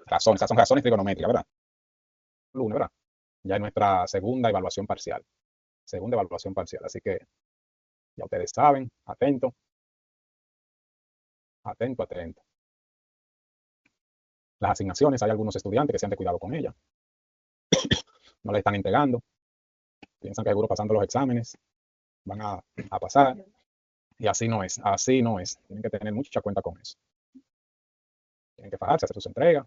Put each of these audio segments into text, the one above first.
Razones, esas son razones trigonométricas, ¿verdad? Lunes, ¿verdad? Ya es nuestra segunda evaluación parcial. Segunda evaluación parcial. Así que ya ustedes saben, atento, atento, atento. Las asignaciones, hay algunos estudiantes que se han descuidado con ellas. No le están entregando. Piensan que seguro pasando los exámenes van a pasar. Y así no es, así no es. Tienen que tener mucha cuenta con eso. Tienen que fajarse, hacer sus entregas.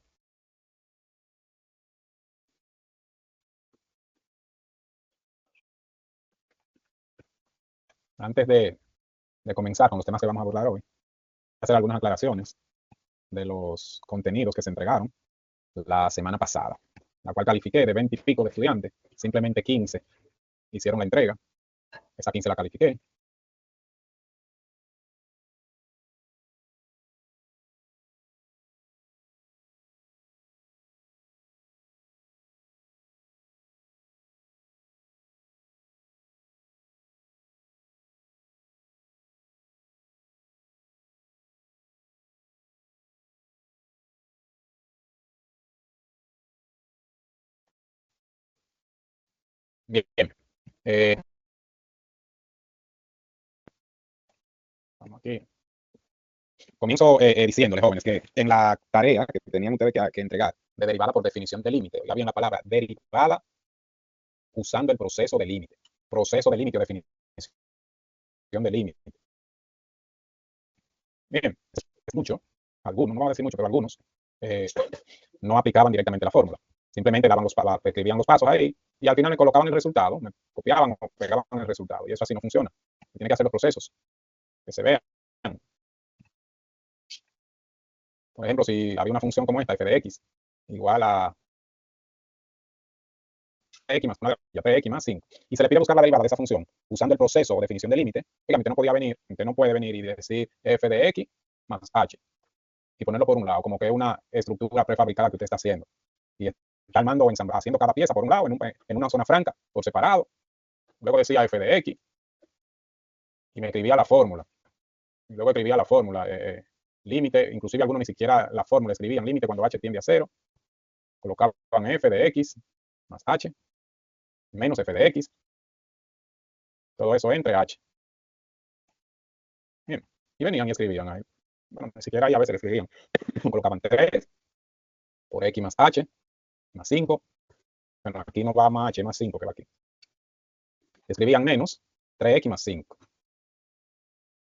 Antes de comenzar con los temas que vamos a abordar hoy, hacer algunas aclaraciones de los contenidos que se entregaron la semana pasada, la cual califiqué de 20 y pico de estudiantes, simplemente 15 hicieron la entrega, esa 15 la califiqué. Bien, vamos aquí. Comienzo diciéndoles, jóvenes, que en la tarea que tenían ustedes que entregar de derivada por definición de límite, oiga bien la palabra derivada usando el proceso de límite. Proceso de límite o definición de límite. Miren, es mucho. Algunos, no vamos a decir mucho, pero algunos no aplicaban directamente la fórmula. Simplemente daban escribían los pasos ahí y al final me colocaban el resultado, me copiaban o pegaban el resultado. Y eso así no funciona. Tienen que hacer los procesos, que se vean. Por ejemplo, si había una función como esta, f de x, igual a x más 1, ya px más 5, y se le pide buscar la derivada de esa función usando el proceso o definición de límite, usted no podía venir, usted no puede venir y decir f de x más h y ponerlo por un lado, como que es una estructura prefabricada que usted está haciendo. Y está armando o haciendo cada pieza por un lado, en una zona franca, por separado. Luego decía f de x y me escribía la fórmula. Y luego escribía la fórmula, límite, inclusive algunos ni siquiera la fórmula escribían límite cuando h tiende a 0. Colocaban f de x más h menos f de x. Todo eso entre h. Bien. Y venían y escribían ahí. Bueno, ni siquiera ahí a veces escribían. Colocaban 3 por x más h más 5. Bueno, aquí no va más h más 5 que va aquí. Escribían menos 3x más 5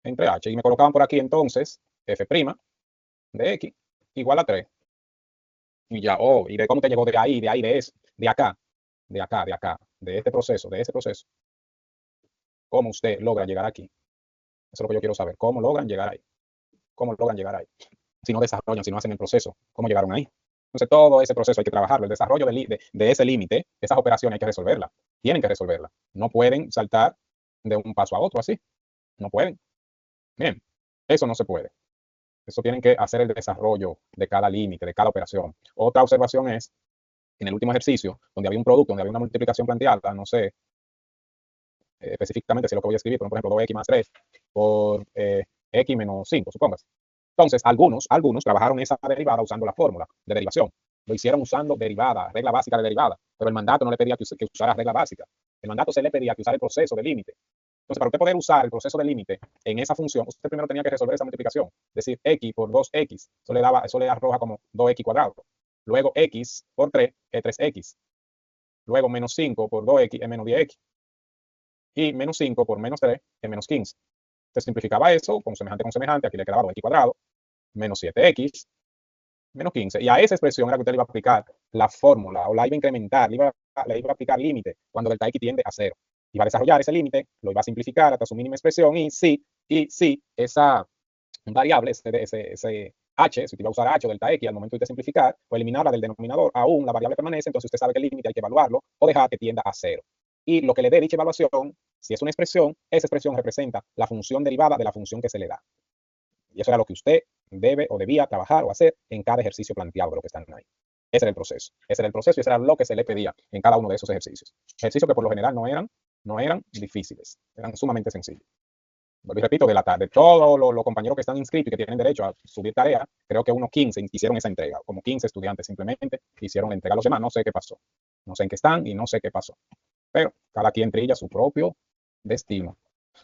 entre h. Y me colocaban por aquí entonces f' de x igual a 3. Y ya, ¿y de cómo te llegó de ahí, de eso, de acá, de este proceso, ¿Cómo usted logra llegar aquí? Eso es lo que yo quiero saber. ¿Cómo logran llegar ahí? ¿Cómo logran llegar ahí? Si no desarrollan, si no hacen el proceso, ¿cómo llegaron ahí? Entonces, todo ese proceso hay que trabajarlo. El desarrollo de ese límite, esas operaciones hay que resolverlas. Tienen que resolverlas. No pueden saltar de un paso a otro así. No pueden. Bien, eso no se puede. Eso tienen que hacer el desarrollo de cada límite, de cada operación. Otra observación es, en el último ejercicio, donde había un producto, donde había una multiplicación planteada, no sé específicamente si es lo que voy a escribir, por ejemplo, 2x más 3 por x menos 5, supongas. Entonces, algunos trabajaron esa derivada usando la fórmula de derivación. Lo hicieron usando derivada, regla básica de derivada, pero el mandato no le pedía que usara regla básica. El mandato se le pedía que usara el proceso de límite. Entonces, para usted poder usar el proceso de límite en esa función, usted primero tenía que resolver esa multiplicación. Es decir, x por 2x, eso le arroja como 2x cuadrado. Luego x por 3 es 3x. Luego menos 5 por 2x es menos 10x. Y menos 5 por menos 3 es menos 15. Se simplificaba eso con semejante, aquí le quedaba 2x cuadrado, menos 7x, menos 15. Y a esa expresión era que usted le iba a aplicar la fórmula, o la iba a incrementar, le iba a aplicar límite cuando delta x tiende a 0. Iba a desarrollar ese límite, lo iba a simplificar hasta su mínima expresión, y si esa variable, ese h, si usted iba a usar h o delta x al momento de simplificar, o eliminarla del denominador, aún la variable permanece, entonces usted sabe que el límite hay que evaluarlo o dejar que tienda a 0. Y lo que le dé dicha evaluación, si es una expresión, esa expresión representa la función derivada de la función que se le da. Y eso era lo que usted debe o debía trabajar o hacer en cada ejercicio planteado de lo que están ahí. Ese era el proceso. Ese era el proceso y ese era lo que se le pedía en cada uno de esos ejercicios. Ejercicios que por lo general no eran difíciles, eran sumamente sencillos. Vuelvo y repito, de todos los compañeros que están inscritos y que tienen derecho a subir tarea, creo que unos 15 hicieron esa entrega, como 15 estudiantes simplemente hicieron la entrega. Los demás no sé qué pasó, no sé en qué están y no sé qué pasó, pero cada quien trilla su propio destino.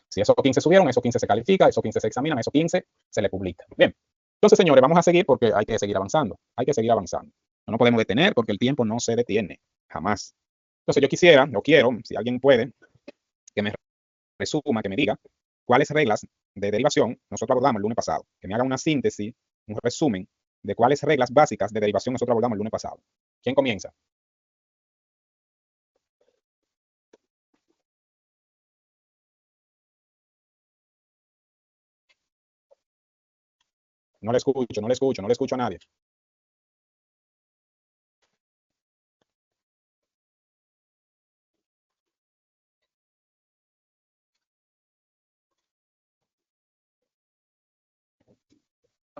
Si esos 15 subieron, esos 15 se califica, esos 15 se examinan, esos 15 se le publica. Bien, entonces señores, vamos a seguir porque hay que seguir avanzando, hay que seguir avanzando. No nos podemos detener porque el tiempo no se detiene, jamás. Entonces yo quisiera, o quiero, si alguien puede, que me resuma, que me diga cuáles reglas de derivación nosotros abordamos el lunes pasado, que me haga una síntesis, un resumen de cuáles reglas básicas de derivación nosotros abordamos el lunes pasado. ¿Quién comienza? No le escucho, no le escucho, no le escucho a nadie.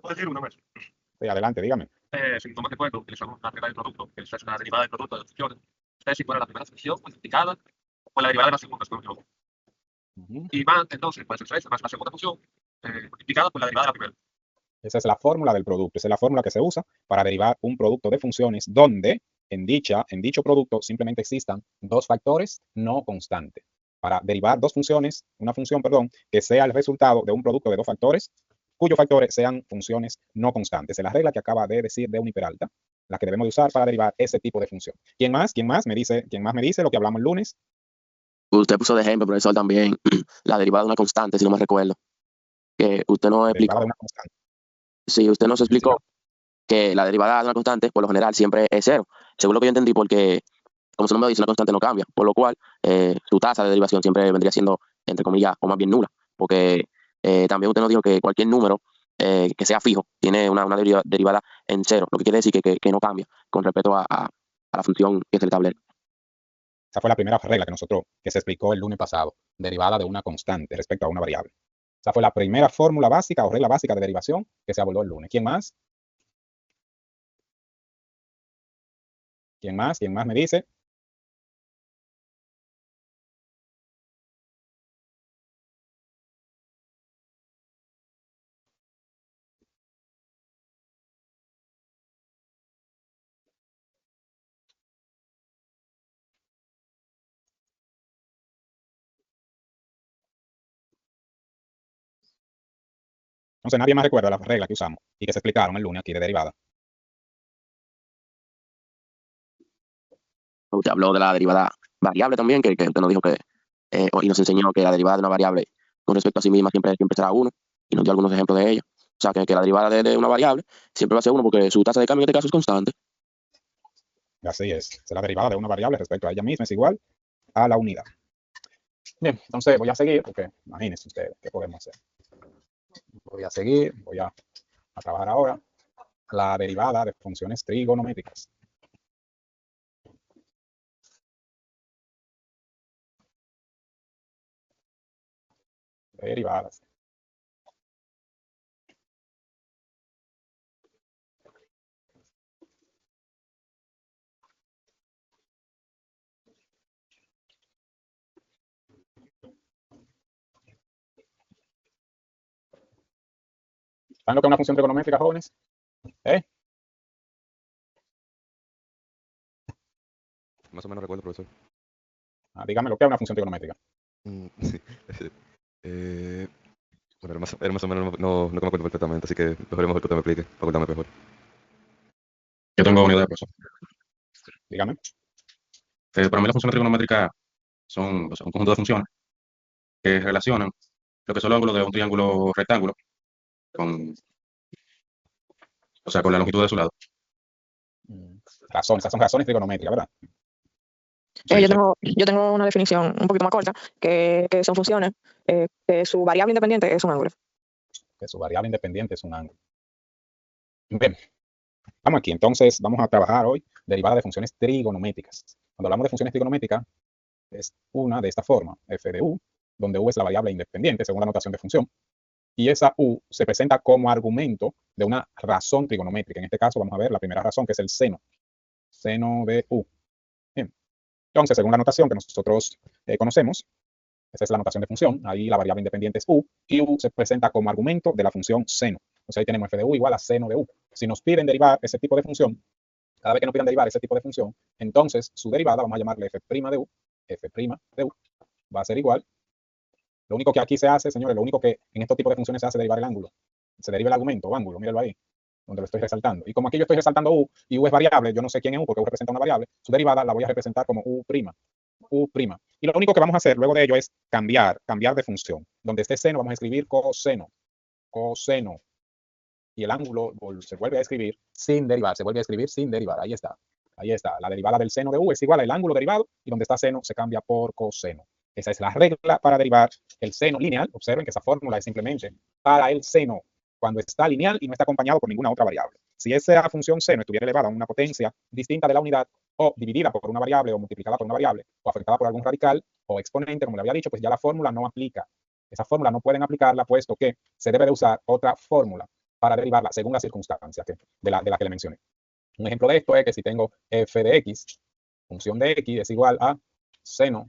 Puedo decir una vez. Sí, adelante, dígame. Si no me recuerdo, utilizamos una regla del producto, que es una derivada del producto de dos funciones. Usted si fuera la primera función multiplicada por la derivada de la segunda, si no me equivoco. Y va, entonces, puede ser esa más la segunda función multiplicada por la derivada de la primera. Esa es la fórmula del producto, esa es la fórmula que se usa para derivar un producto de funciones donde en dicho producto simplemente existan dos factores no constantes. Para derivar dos funciones, una función, perdón, que sea el resultado de un producto de dos factores, cuyos factores sean funciones no constantes. Es la regla que acaba de decir de Peralta, la que debemos de usar para derivar ese tipo de función. ¿Quién más? ¿Quién más me dice lo que hablamos el lunes? Usted puso de ejemplo, profesor, también la derivada de una constante, si no me recuerdo. Que usted no explicó. Derivada de una constante. Sí, usted nos explicó que la derivada de una constante, por lo general, siempre es cero. Según lo que yo entendí, porque, como su nombre dice, una constante no cambia. Por lo cual, su tasa de derivación siempre vendría siendo, entre comillas, o más bien nula. Porque también usted nos dijo que cualquier número que sea fijo tiene una derivada en cero, lo que quiere decir que no cambia con respecto a la función que es el tablero. Esa fue la primera regla que se explicó el lunes pasado, derivada de una constante respecto a una variable. Esa fue la primera fórmula básica o regla básica de derivación que se abordó el lunes. ¿Quién más? ¿Quién más? ¿Quién más me dice? Entonces nadie más recuerda las reglas que usamos y que se explicaron el lunes aquí de derivada. Usted habló de la derivada variable también, que usted nos dijo que, y nos enseñó que la derivada de una variable con respecto a sí misma siempre será 1, y nos dio algunos ejemplos de ello. O sea, que la derivada de una variable siempre va a ser 1 porque su tasa de cambio en este caso es constante. Así es. La derivada de una variable respecto a ella misma es igual a la unidad. Bien, entonces voy a seguir porque imagínense ustedes qué podemos hacer. Voy a seguir, voy a trabajar ahora la derivada de funciones trigonométricas. Derivadas. ¿Saben lo que es una función trigonométrica, jóvenes? ¿Eh? Más o menos recuerdo, profesor. Dígame lo que es una función trigonométrica. Eh, bueno, era más o menos, no que me acuerdo perfectamente, así que mejor que usted me explique, para acordarme mejor. Yo tengo una idea, profesor. Dígame. Para mí las funciones trigonométricas son, o sea, un conjunto de funciones que relacionan lo que son los ángulos de un triángulo rectángulo con, o sea, con la longitud de su lado. Razones, esas son razones trigonométricas, ¿verdad? Sí, sí. Yo tengo una definición un poquito más corta, que son funciones que su variable independiente es un ángulo. Que su variable independiente es un ángulo. Bien, vamos aquí. Entonces, vamos a trabajar hoy derivada de funciones trigonométricas. Cuando hablamos de funciones trigonométricas, es una de esta forma, f de u, donde u es la variable independiente según la notación de función, y esa u se presenta como argumento de una razón trigonométrica. En este caso, vamos a ver la primera razón, que es el seno de u. Bien. Entonces, según la notación que nosotros conocemos, Esa es la notación de función. Ahí la variable independiente es u, y u se presenta como argumento de la función seno. Entonces ahí tenemos f de u igual a seno de u. Si nos piden derivar ese tipo de función, cada vez que nos pidan derivar ese tipo de función, entonces su derivada, vamos a llamarle f' de u, va a ser igual. Lo único que aquí se hace, señores, lo único que en estos tipos de funciones se hace derivar el ángulo. Se deriva el argumento o ángulo, míralo ahí, donde lo estoy resaltando. Y como aquí yo estoy resaltando u, y u es variable, yo no sé quién es u, porque u representa una variable, su derivada la voy a representar como u'. Y lo único que vamos a hacer luego de ello es cambiar de función. Donde esté seno, vamos a escribir coseno. Y el ángulo se vuelve a escribir sin derivar, Ahí está. La derivada del seno de u es igual al ángulo derivado, y donde está seno se cambia por coseno. Esa es la regla para derivar el seno lineal. Observen que esa fórmula es simplemente para el seno cuando está lineal y no está acompañado por ninguna otra variable. Si esa función seno estuviera elevada a una potencia distinta de la unidad, o dividida por una variable, o multiplicada por una variable, o afectada por algún radical o exponente, como le había dicho, pues ya la fórmula no aplica. Esa fórmula no pueden aplicarla, puesto que se debe de usar otra fórmula para derivarla según las circunstancias de la que le mencioné. Un ejemplo de esto es que si tengo f de x, función de x es igual a seno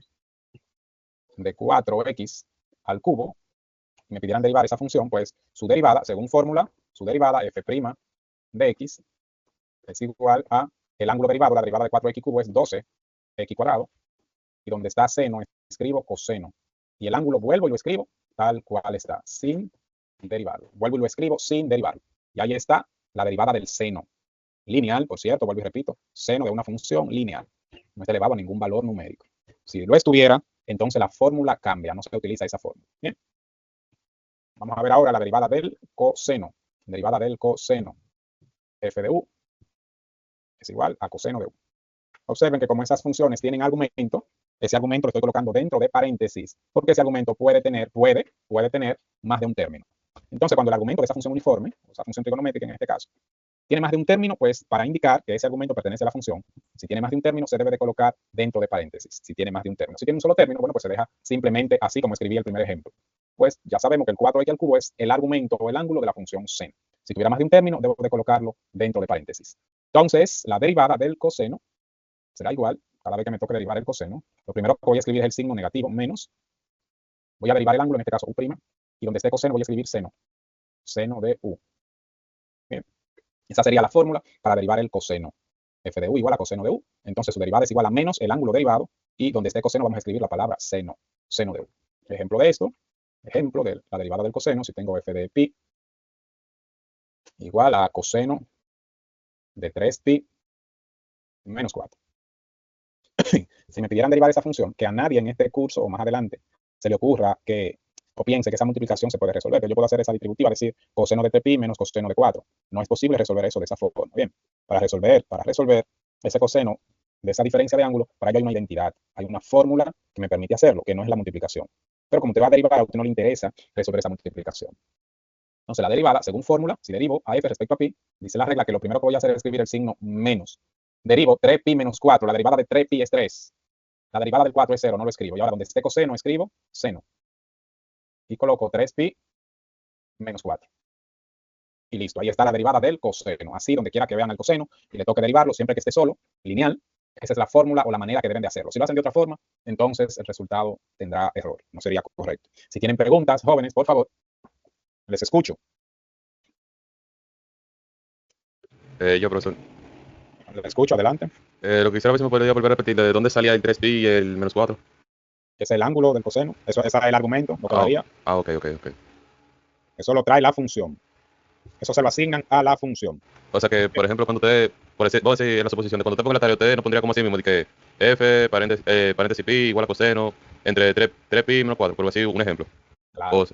de 4x al cubo, y me pidieran derivar esa función, pues su derivada, según fórmula, su derivada f' de x es igual a el ángulo derivado, la derivada de 4x cubo es 12x cuadrado, y donde está seno escribo coseno, y el ángulo vuelvo y lo escribo tal cual está, sin derivarlo. Vuelvo y lo escribo sin derivarlo. Y ahí está la derivada del seno lineal, por cierto, vuelvo y repito, seno de una función lineal. No está elevado a ningún valor numérico. Si lo estuviera, entonces la fórmula cambia, no se utiliza esa fórmula. Bien. Vamos a ver ahora la derivada del coseno. Derivada del coseno. F de u es igual a coseno de u. Observen que como esas funciones tienen argumento, ese argumento lo estoy colocando dentro de paréntesis, porque ese argumento puede tener más de un término. Entonces, cuando el argumento de esa función uniforme, o esa función trigonométrica en este caso, tiene más de un término, pues para indicar que ese argumento pertenece a la función, si tiene más de un término, se debe de colocar dentro de paréntesis, si tiene más de un término. Si tiene un solo término, bueno, pues se deja simplemente así como escribí el primer ejemplo. Pues ya sabemos que el 4x al cubo es el argumento o el ángulo de la función seno. Si tuviera más de un término, debo de colocarlo dentro de paréntesis. Entonces, la derivada del coseno será igual, cada vez que me toque derivar el coseno, lo primero que voy a escribir es el signo negativo menos, voy a derivar el ángulo, en este caso u', y donde esté coseno voy a escribir seno de u. Bien. Esa sería la fórmula para derivar el coseno. F de u igual a coseno de u. Entonces su derivada es igual a menos el ángulo derivado, y donde esté coseno vamos a escribir la palabra seno de u. Ejemplo de esto, ejemplo de la derivada del coseno, si tengo f de pi igual a coseno de 3pi menos 4. Si me pidieran derivar esa función, que a nadie en este curso o más adelante se le ocurra que o piense que esa multiplicación se puede resolver, que yo puedo hacer esa distributiva, decir coseno de 3pi menos coseno de 4. No es posible resolver eso de esa forma. Bien, para resolver ese coseno de esa diferencia de ángulo, para ello hay una identidad, hay una fórmula que me permite hacerlo, que no es la multiplicación. Pero como te va a derivar, a usted no le interesa resolver esa multiplicación. Entonces la derivada, según fórmula, si derivo a f respecto a pi, dice la regla que lo primero que voy a hacer es escribir el signo menos. Derivo 3pi menos 4, la derivada de 3pi es 3. La derivada del 4 es 0, no lo escribo. Y ahora donde esté coseno, escribo seno. Y coloco 3pi menos 4. Y listo, ahí está la derivada del coseno. Así, donde quiera que vean el coseno y le toque derivarlo, siempre que esté solo, lineal, esa es la fórmula o la manera que deben de hacerlo. Si lo hacen de otra forma, entonces el resultado tendrá error, no sería correcto. Si tienen preguntas, jóvenes, por favor, les escucho. Yo, profesor. Les escucho, adelante. Lo que quisiera ver si me podría volver a repetir, ¿de dónde salía el 3pi y el menos 4? Es el ángulo del coseno. Ese es el argumento, lo todavía. Ok. Eso lo trae la función. Eso se lo asignan a la función. O sea que, por ejemplo, cuando usted, vos decís en la suposición de cuando usted ponga la tarea, usted no pondría como así mismo, de que f, paréntesis pi, igual a coseno, entre 3pi menos 4, por decir un ejemplo. Claro,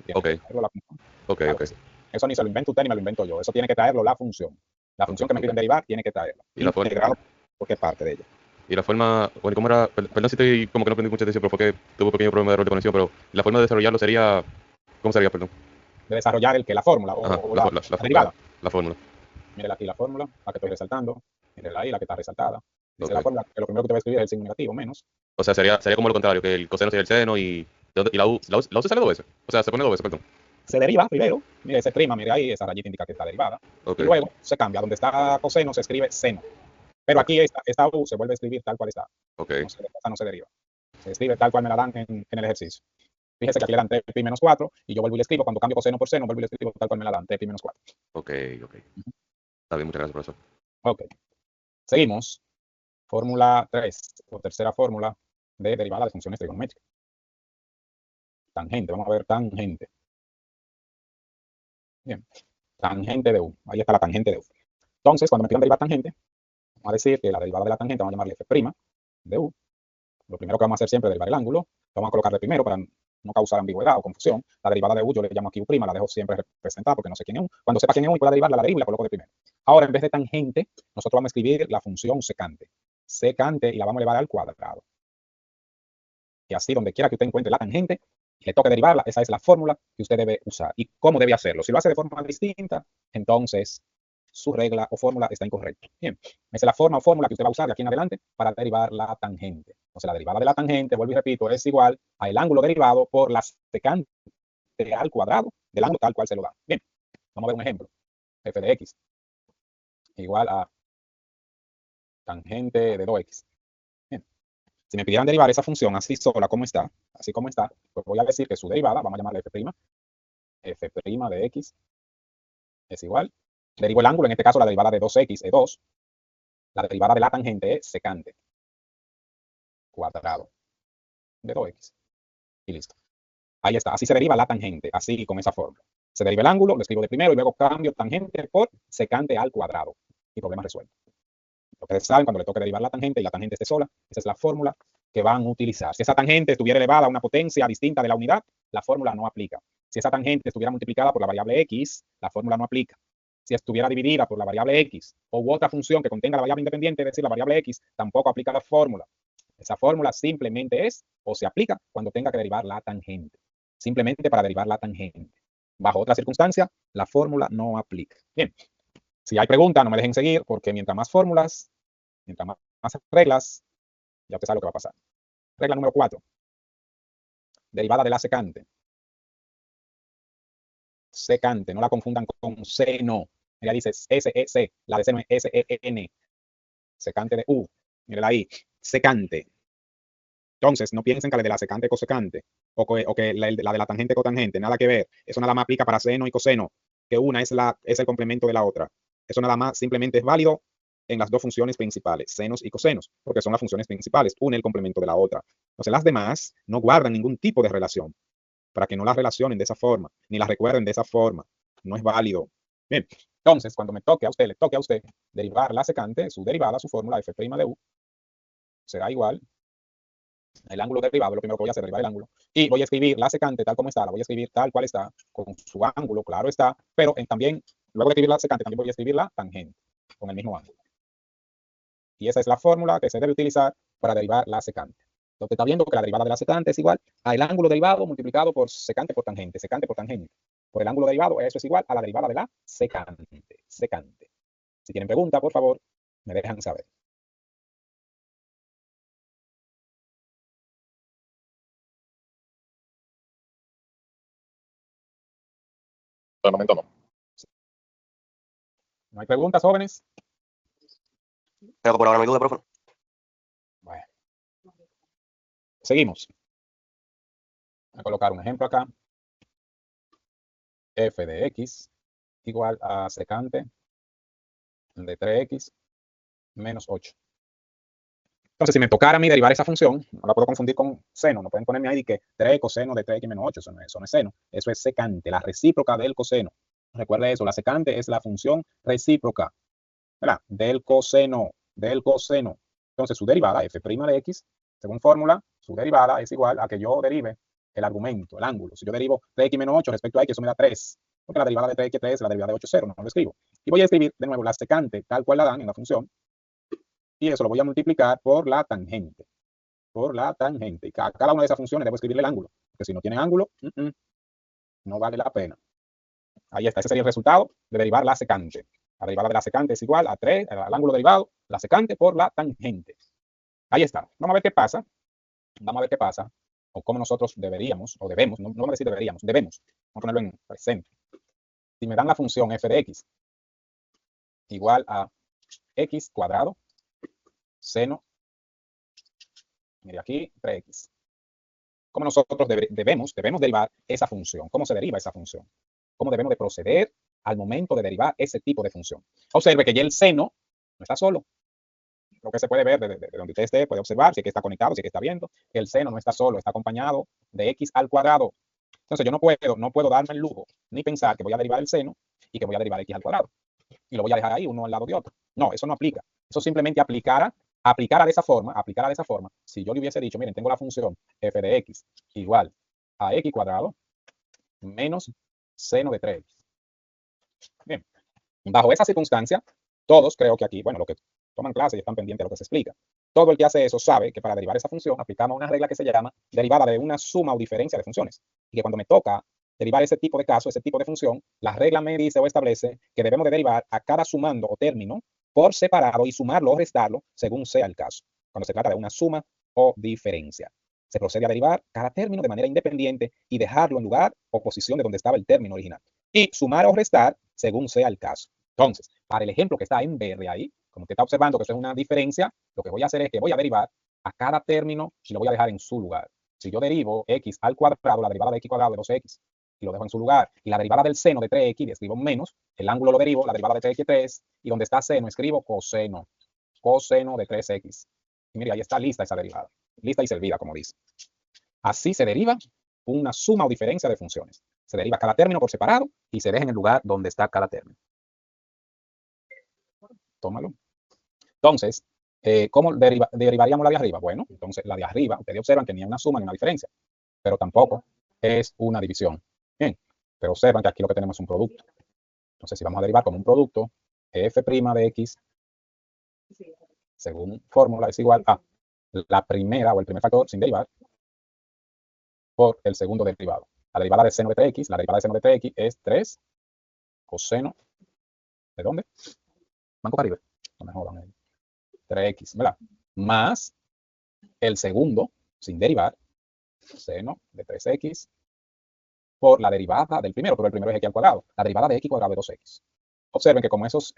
Ok. Sí. Eso ni se lo inventa usted ni me lo invento yo. Eso tiene que traerlo la función. La función que me piden derivar tiene que traerla. Y la forma. Porque es parte de ella. Y la forma, bueno, ¿cómo era? Perdón si estoy como que no aprendí mucha atención, pero fue que tuve un pequeño problema de error de conexión, pero la forma de desarrollarlo sería, ¿cómo sería, perdón? De desarrollar la fórmula o la derivada. La fórmula. Mire aquí la fórmula, la que estoy resaltando. Mire ahí, la que está resaltada. Dice Ok. la fórmula que lo primero que te va a escribir es el signo negativo menos. O sea, sería como lo contrario, que el coseno sería el seno y la U se sale dos veces. O sea, se pone dos veces, perdón. Se deriva primero, mire, se prima, mire ahí, esa rayita indica que está derivada. Okay. Y luego se cambia, donde está coseno se escribe seno. Pero aquí esta U se vuelve a escribir tal cual está. Okay. No se deriva. Se escribe tal cual me la dan en el ejercicio. Fíjese que aquí le dan 3pi menos 4 y yo vuelvo y le escribo, cuando cambio coseno por seno, vuelvo y le escribo tal cual me la dan, 3pi menos 4. Ok. Está bien, muchas gracias, profesor. Ok. Seguimos. Fórmula 3, o tercera fórmula de derivada de funciones trigonométricas. Tangente, vamos a ver tangente. Bien, tangente de U. Ahí está la tangente de U. Entonces, cuando me pidan derivar tangente, vamos a decir que la derivada de la tangente vamos a llamarle f' de U. Lo primero que vamos a hacer siempre es derivar el ángulo. Vamos a colocarle primero para no causar ambigüedad o confusión. La derivada de U yo le llamo aquí U', la dejo siempre representada porque no sé quién es U. Cuando sepa quién es U y pueda derivarla, la derivo y la coloco de primero. Ahora, en vez de tangente, nosotros vamos a escribir la función secante. Secante y la vamos a elevar al cuadrado. Y así, donde quiera que usted encuentre la tangente, le toque derivarla, esa es la fórmula que usted debe usar. ¿Y cómo debe hacerlo? Si lo hace de forma distinta, entonces su regla o fórmula está incorrecta. Bien, esa es la forma o fórmula que usted va a usar de aquí en adelante para derivar la tangente. Entonces, la derivada de la tangente, vuelvo y repito, es igual al ángulo derivado por la secante al cuadrado del ángulo tal cual se lo da. Bien, vamos a ver un ejemplo. F de x igual a tangente de 2x. Bien. Si me pidieran derivar esa función así sola como está, pues voy a decir que su derivada, vamos a llamarle f' de x es igual. Derivo el ángulo, en este caso la derivada de 2x es 2. La derivada de la tangente es secante cuadrado de 2x. Y listo. Ahí está. Así se deriva la tangente, así con esa fórmula. Se deriva el ángulo, lo escribo de primero y luego cambio tangente por secante al cuadrado. Y problema resuelto. Ustedes saben, cuando le toque derivar la tangente y la tangente esté sola, esa es la fórmula que van a utilizar. Si esa tangente estuviera elevada a una potencia distinta de la unidad, la fórmula no aplica. Si esa tangente estuviera multiplicada por la variable x, la fórmula no aplica. Si estuviera dividida por la variable x u otra función que contenga la variable independiente, es decir, la variable x, tampoco aplica la fórmula. Esa fórmula simplemente es o se aplica cuando tenga que derivar la tangente. Simplemente para derivar la tangente. Bajo otra circunstancia, la fórmula no aplica. Bien, si hay preguntas, no me dejen seguir, porque mientras más fórmulas, mientras más reglas, ya usted sabe lo que va a pasar. Regla número 4. Derivada de la secante. Secante, no la confundan con seno. Ella dice SEC, la de seno es SEN. Secante de U. Mírala ahí. Secante. Entonces, no piensen que la de la secante cosecante o que la de la tangente cotangente, nada que ver. Eso nada más aplica para seno y coseno, que una es el complemento de la otra. Eso nada más simplemente es válido en las dos funciones principales, senos y cosenos, porque son las funciones principales, una el complemento de la otra. Entonces, las demás no guardan ningún tipo de relación, para que no las relacionen de esa forma, ni las recuerden de esa forma. No es válido. Bien, entonces, cuando le toque a usted derivar la secante, su derivada, su fórmula f' de u, será igual el ángulo derivado, lo primero que voy a hacer es derivar el ángulo, y voy a escribir la secante tal como está, la voy a escribir tal cual está, con su ángulo, claro está, pero también, luego de escribir la secante, también voy a escribir la tangente, con el mismo ángulo. Y esa es la fórmula que se debe utilizar para derivar la secante. Entonces está viendo que la derivada de la secante es igual al ángulo derivado multiplicado por secante por tangente, por el ángulo derivado, eso es igual a la derivada de la secante. Si tienen pregunta, por favor, me dejan saber. Por el momento no. ¿No hay preguntas, jóvenes? Pero por ahora no hay duda, profe. Bueno. Seguimos. Voy a colocar un ejemplo acá. F de x igual a secante de 3x menos 8. Entonces, si me tocara a mí derivar esa función, no la puedo confundir con seno. No pueden ponerme ahí que 3 coseno de 3x menos 8. Eso no es seno. Eso es secante, la recíproca del coseno. Recuerde eso, la secante es la función recíproca, ¿verdad? Del coseno. Entonces, su derivada, f' de x, según fórmula, su derivada es igual a que yo derive el argumento, el ángulo. Si yo derivo 3x menos 8 respecto a x, eso me da 3. Porque la derivada de 3x 3 la derivada de 8 0, no lo escribo. Y voy a escribir de nuevo la secante tal cual la dan en la función. Y eso lo voy a multiplicar por la tangente. Y cada una de esas funciones debo escribirle el ángulo. Porque si no tiene ángulo, no vale la pena. Ahí está, ese sería el resultado de derivar la secante. La derivada de la secante es igual a 3, al ángulo derivado, la secante por la tangente. Ahí está. Vamos a ver qué pasa. O cómo nosotros deberíamos, o debemos, no vamos a decir deberíamos, debemos. Vamos a ponerlo en presente. Si me dan la función f de x igual a x cuadrado seno, mire aquí, 3x. cómo nosotros debemos derivar esa función, cómo se deriva esa función, cómo debemos de proceder al momento de derivar ese tipo de función. Observe que ya el seno no está solo. Lo que se puede ver desde donde usted esté, puede observar si es que está conectado, si es que está viendo, que el seno no está solo, está acompañado de x al cuadrado. Entonces yo no puedo darme el lujo ni pensar que voy a derivar el seno y que voy a derivar x al cuadrado. Y lo voy a dejar ahí uno al lado de otro. No, eso no aplica. Eso simplemente aplicara de esa forma, si yo le hubiese dicho, miren, tengo la función f de x igual a x cuadrado menos seno de 3x. Bien, bajo esa circunstancia, todos creo que aquí, bueno, los que toman clase y están pendientes de lo que se explica, todo el que hace eso sabe que para derivar esa función aplicamos una regla que se llama derivada de una suma o diferencia de funciones. Y que cuando me toca derivar ese tipo de caso, ese tipo de función, la regla me dice o establece que debemos de derivar a cada sumando o término por separado y sumarlo o restarlo según sea el caso. Cuando se trata de una suma o diferencia, se procede a derivar cada término de manera independiente y dejarlo en lugar o posición de donde estaba el término original. Y sumar o restar según sea el caso. Entonces, para el ejemplo que está en verde ahí, como usted está observando que eso es una diferencia, lo que voy a hacer es que voy a derivar a cada término y lo voy a dejar en su lugar. Si yo derivo x al cuadrado, la derivada de x cuadrado de 2x, y lo dejo en su lugar, y la derivada del seno de 3x, le escribo menos, el ángulo lo derivo, la derivada de 3x es 3, y donde está seno, escribo coseno de 3x. Y mire, ahí está lista esa derivada, lista y servida, como dice. Así se deriva una suma o diferencia de funciones. Se deriva cada término por separado y se deja en el lugar donde está cada término. Tómalo. Entonces, ¿cómo derivaríamos la de arriba? Bueno, entonces la de arriba, ustedes observan que ni una suma ni una diferencia, pero tampoco es una división. Bien, pero observan que aquí lo que tenemos es un producto. Entonces, si vamos a derivar como un producto, f' de x, según fórmula, es igual a la primera o el primer factor sin derivar por el segundo derivado. La derivada de seno de 3x, la derivada de seno de 3x es 3 coseno, ¿de dónde? Banco para arriba, no me jodan. 3x, ¿verdad? Más el segundo, sin derivar, seno de 3x por la derivada del primero, pero el primero es x al cuadrado, la derivada de x cuadrado de 2x. Observen que como esas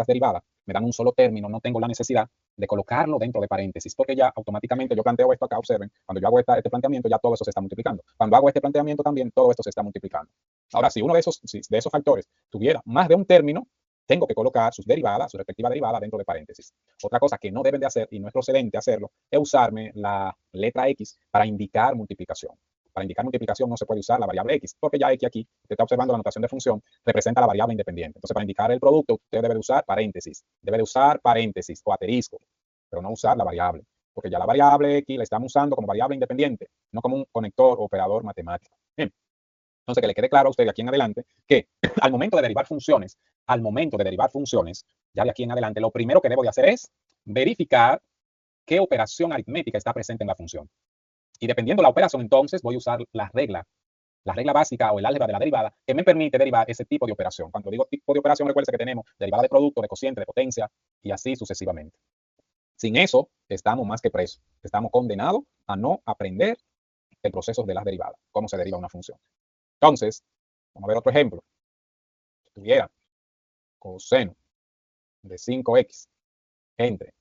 derivadas me dan un solo término, no tengo la necesidad de colocarlo dentro de paréntesis, porque ya automáticamente yo planteo esto acá, observen, cuando yo hago este planteamiento, ya todo eso se está multiplicando. Cuando hago este planteamiento también, todo esto se está multiplicando. Ahora, si uno de esos factores tuviera más de un término, tengo que colocar sus derivadas, su respectiva derivada dentro de paréntesis. Otra cosa que no deben de hacer, y no es procedente hacerlo, es usarme la letra X para indicar multiplicación. Para indicar multiplicación no se puede usar la variable X, porque ya X aquí, usted está observando la notación de función, representa la variable independiente. Entonces, para indicar el producto, usted debe de usar paréntesis. Debe de usar paréntesis o asterisco, pero no usar la variable, porque ya la variable X la estamos usando como variable independiente, no como un conector o operador matemático. Bien. Entonces, que le quede claro a usted de aquí en adelante que al momento de derivar funciones, ya de aquí en adelante, lo primero que debo de hacer es verificar qué operación aritmética está presente en la función. Y dependiendo de la operación, entonces voy a usar la regla básica o el álgebra de la derivada que me permite derivar ese tipo de operación. Cuando digo tipo de operación, recuerden que tenemos derivada de producto, de cociente, de potencia y así sucesivamente. Sin eso, estamos más que presos. Estamos condenados a no aprender el proceso de las derivadas, cómo se deriva una función. Entonces, vamos a ver otro ejemplo. Si tuviera coseno de 5x entre.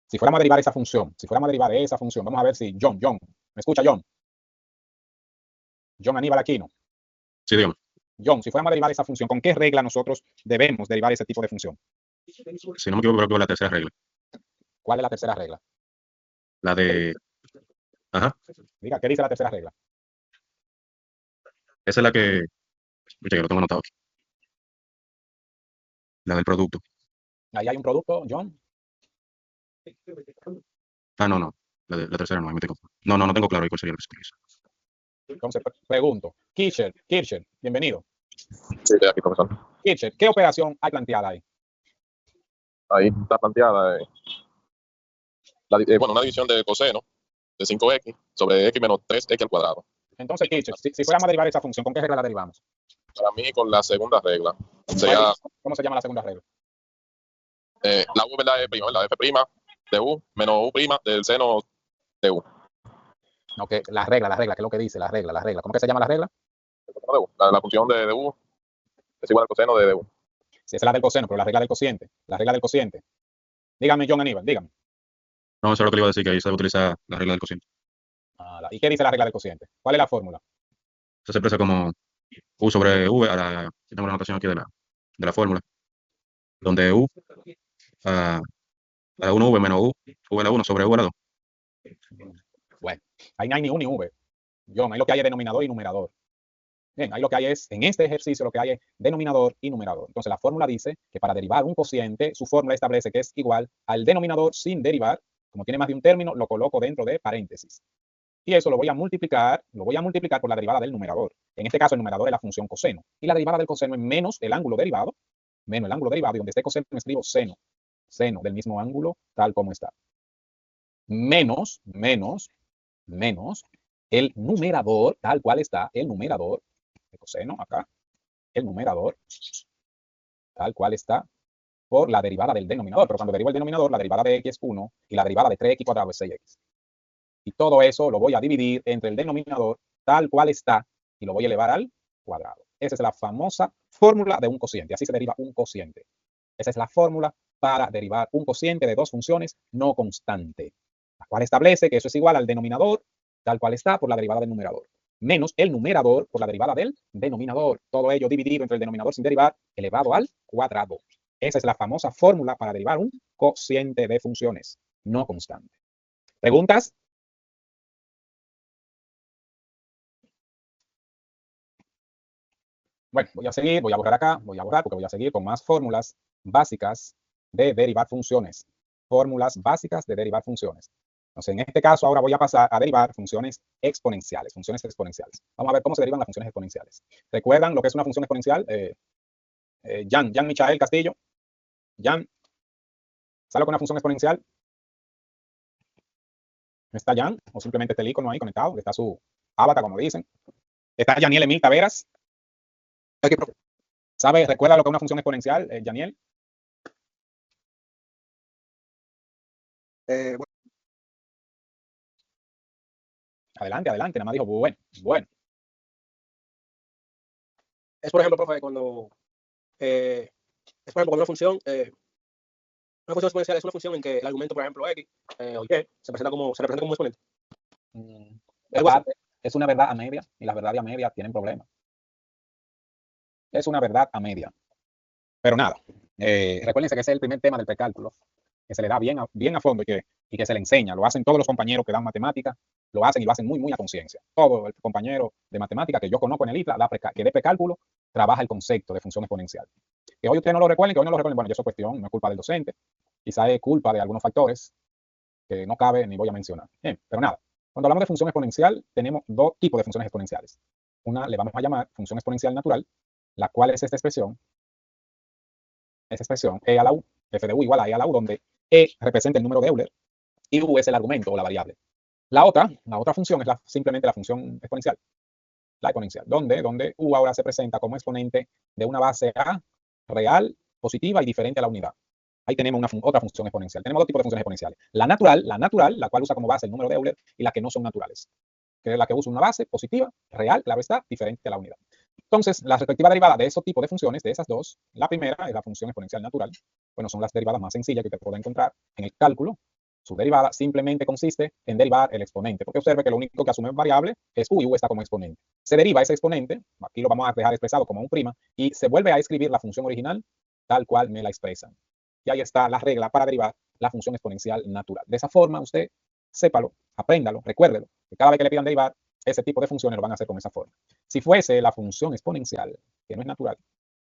Si fuéramos a derivar esa función, vamos a ver si John, ¿me escucha John? John Aníbal Aquino. Sí, dígame. John, si fuéramos a derivar esa función, ¿con qué regla nosotros debemos derivar ese tipo de función? Si no me equivoco, creo que es la tercera regla. ¿Cuál es la tercera regla? La de... Ajá. Diga, ¿qué dice la tercera regla? Esa es la que... Yo lo tengo anotado aquí. La del producto. Ahí hay un producto, John. Ah, no. La tercera no, ahí me tengo. No tengo claro ahí cuál sería el que se utiliza. Entonces, pregunto. Kircher, bienvenido. Sí, estoy aquí, profesor. Kircher, ¿qué operación hay planteada ahí? Ahí está planteada una división de coseno de 5x sobre x menos 3x al cuadrado. Entonces, Kircher, si fuéramos a derivar esa función, ¿con qué regla la derivamos? Para mí, con la segunda regla. Sería, ¿Cómo se llama la segunda regla? la u, ¿verdad? Es prima, ¿verdad? F' de u menos u' del seno de u. No, que la regla, ¿qué es lo que dice? La regla. ¿Cómo que se llama la regla? La función de u es igual al coseno de u. Sí, esa es la del coseno, pero la regla del cociente. Dígame, John Aníbal, dígame. No, eso es lo que le iba a decir, que ahí se debe utilizar la regla del cociente. ¿Y qué dice la regla del cociente? ¿Cuál es la fórmula? Eso se expresa como U sobre V, ahora sí tengo la notación aquí de la fórmula, donde U a la 1V menos U, V a la 1 sobre U a la 2. Bueno, ahí no hay ni U ni V. John, ahí lo que hay es denominador y numerador. Bien, ahí lo que hay es, en este ejercicio, lo que hay es denominador y numerador. Entonces, la fórmula dice que para derivar un cociente, su fórmula establece que es igual al denominador sin derivar. Como tiene más de un término, lo coloco dentro de paréntesis. Y eso lo voy a multiplicar por la derivada del numerador. En este caso, el numerador es la función coseno. Y la derivada del coseno es menos el ángulo derivado, y donde esté coseno escribo seno del mismo ángulo, tal como está. Menos el numerador, tal cual está, el numerador, de coseno, acá, el numerador, tal cual está, por la derivada del denominador. Pero cuando derivo el denominador, la derivada de x es 1 y la derivada de 3x cuadrado es 6x. Y todo eso lo voy a dividir entre el denominador tal cual está y lo voy a elevar al cuadrado. Esa es la famosa fórmula de un cociente. Así se deriva un cociente. Esa es la fórmula para derivar un cociente de dos funciones no constante, la cual establece que eso es igual al denominador tal cual está por la derivada del numerador, menos el numerador por la derivada del denominador. Todo ello dividido entre el denominador sin derivar elevado al cuadrado. Esa es la famosa fórmula para derivar un cociente de funciones no constante. ¿Preguntas? Bueno, voy a seguir, voy a borrar acá, voy a borrar porque voy a seguir con más fórmulas básicas de derivar funciones. Fórmulas básicas de derivar funciones. Entonces, en este caso, ahora voy a pasar a derivar funciones exponenciales. Vamos a ver cómo se derivan las funciones exponenciales. ¿Recuerdan lo que es una función exponencial? Jan Michael Castillo. Jan, ¿sabe lo que es una función exponencial? ¿No está Jan? O simplemente está el icono ahí conectado, que está su avatar, como dicen. Está Janiel Emil Taveras. ¿Sabe? ¿Recuerda lo que es una función exponencial, Janiel? Bueno, Adelante, nada más dijo, bueno. es por ejemplo, profe, cuando una función exponencial es una función en que el argumento, por ejemplo, x o y se representa como un exponente. Es una verdad a media y las verdades a media tienen problemas. Es una verdad a media. Pero nada, recuérdense que ese es el primer tema del precálculo, que se le da bien a fondo y que se le enseña. Lo hacen todos los compañeros que dan matemática, lo hacen y lo hacen muy a conciencia. Todo el compañero de matemática que yo conozco en el ITLA, que de precálculo, trabaja el concepto de función exponencial. Que hoy ustedes no lo recuerden, bueno, eso es cuestión, no es culpa del docente, quizá es culpa de algunos factores que no cabe ni voy a mencionar. Bien, pero nada, cuando hablamos de función exponencial, tenemos dos tipos de funciones exponenciales. Una le vamos a llamar función exponencial natural, la cual es esta expresión, e a la u, f de u igual a e a la u, donde e representa el número de Euler y u es el argumento o la variable. La otra función es simplemente la función exponencial, la exponencial, donde u ahora se presenta como exponente de una base a real, positiva y diferente a la unidad. Ahí tenemos otra función exponencial. Tenemos dos tipos de funciones exponenciales. La natural, la cual usa como base el número de Euler, y las que no son naturales, que es la que usa una base positiva, real, claro está, diferente a la unidad. Entonces, la respectiva derivada de esos tipos de funciones, de esas dos, la primera es la función exponencial natural. Bueno, son las derivadas más sencillas que usted puede encontrar en el cálculo. Su derivada simplemente consiste en derivar el exponente, porque observe que lo único que asume variable es u y u está como exponente. Se deriva ese exponente, aquí lo vamos a dejar expresado como un prima, y se vuelve a escribir la función original tal cual me la expresan. Y ahí está la regla para derivar la función exponencial natural. De esa forma, usted sépalo, apréndalo, recuérdelo, que cada vez que le pidan derivar ese tipo de funciones lo van a hacer con esa forma. Si fuese la función exponencial, que no es natural,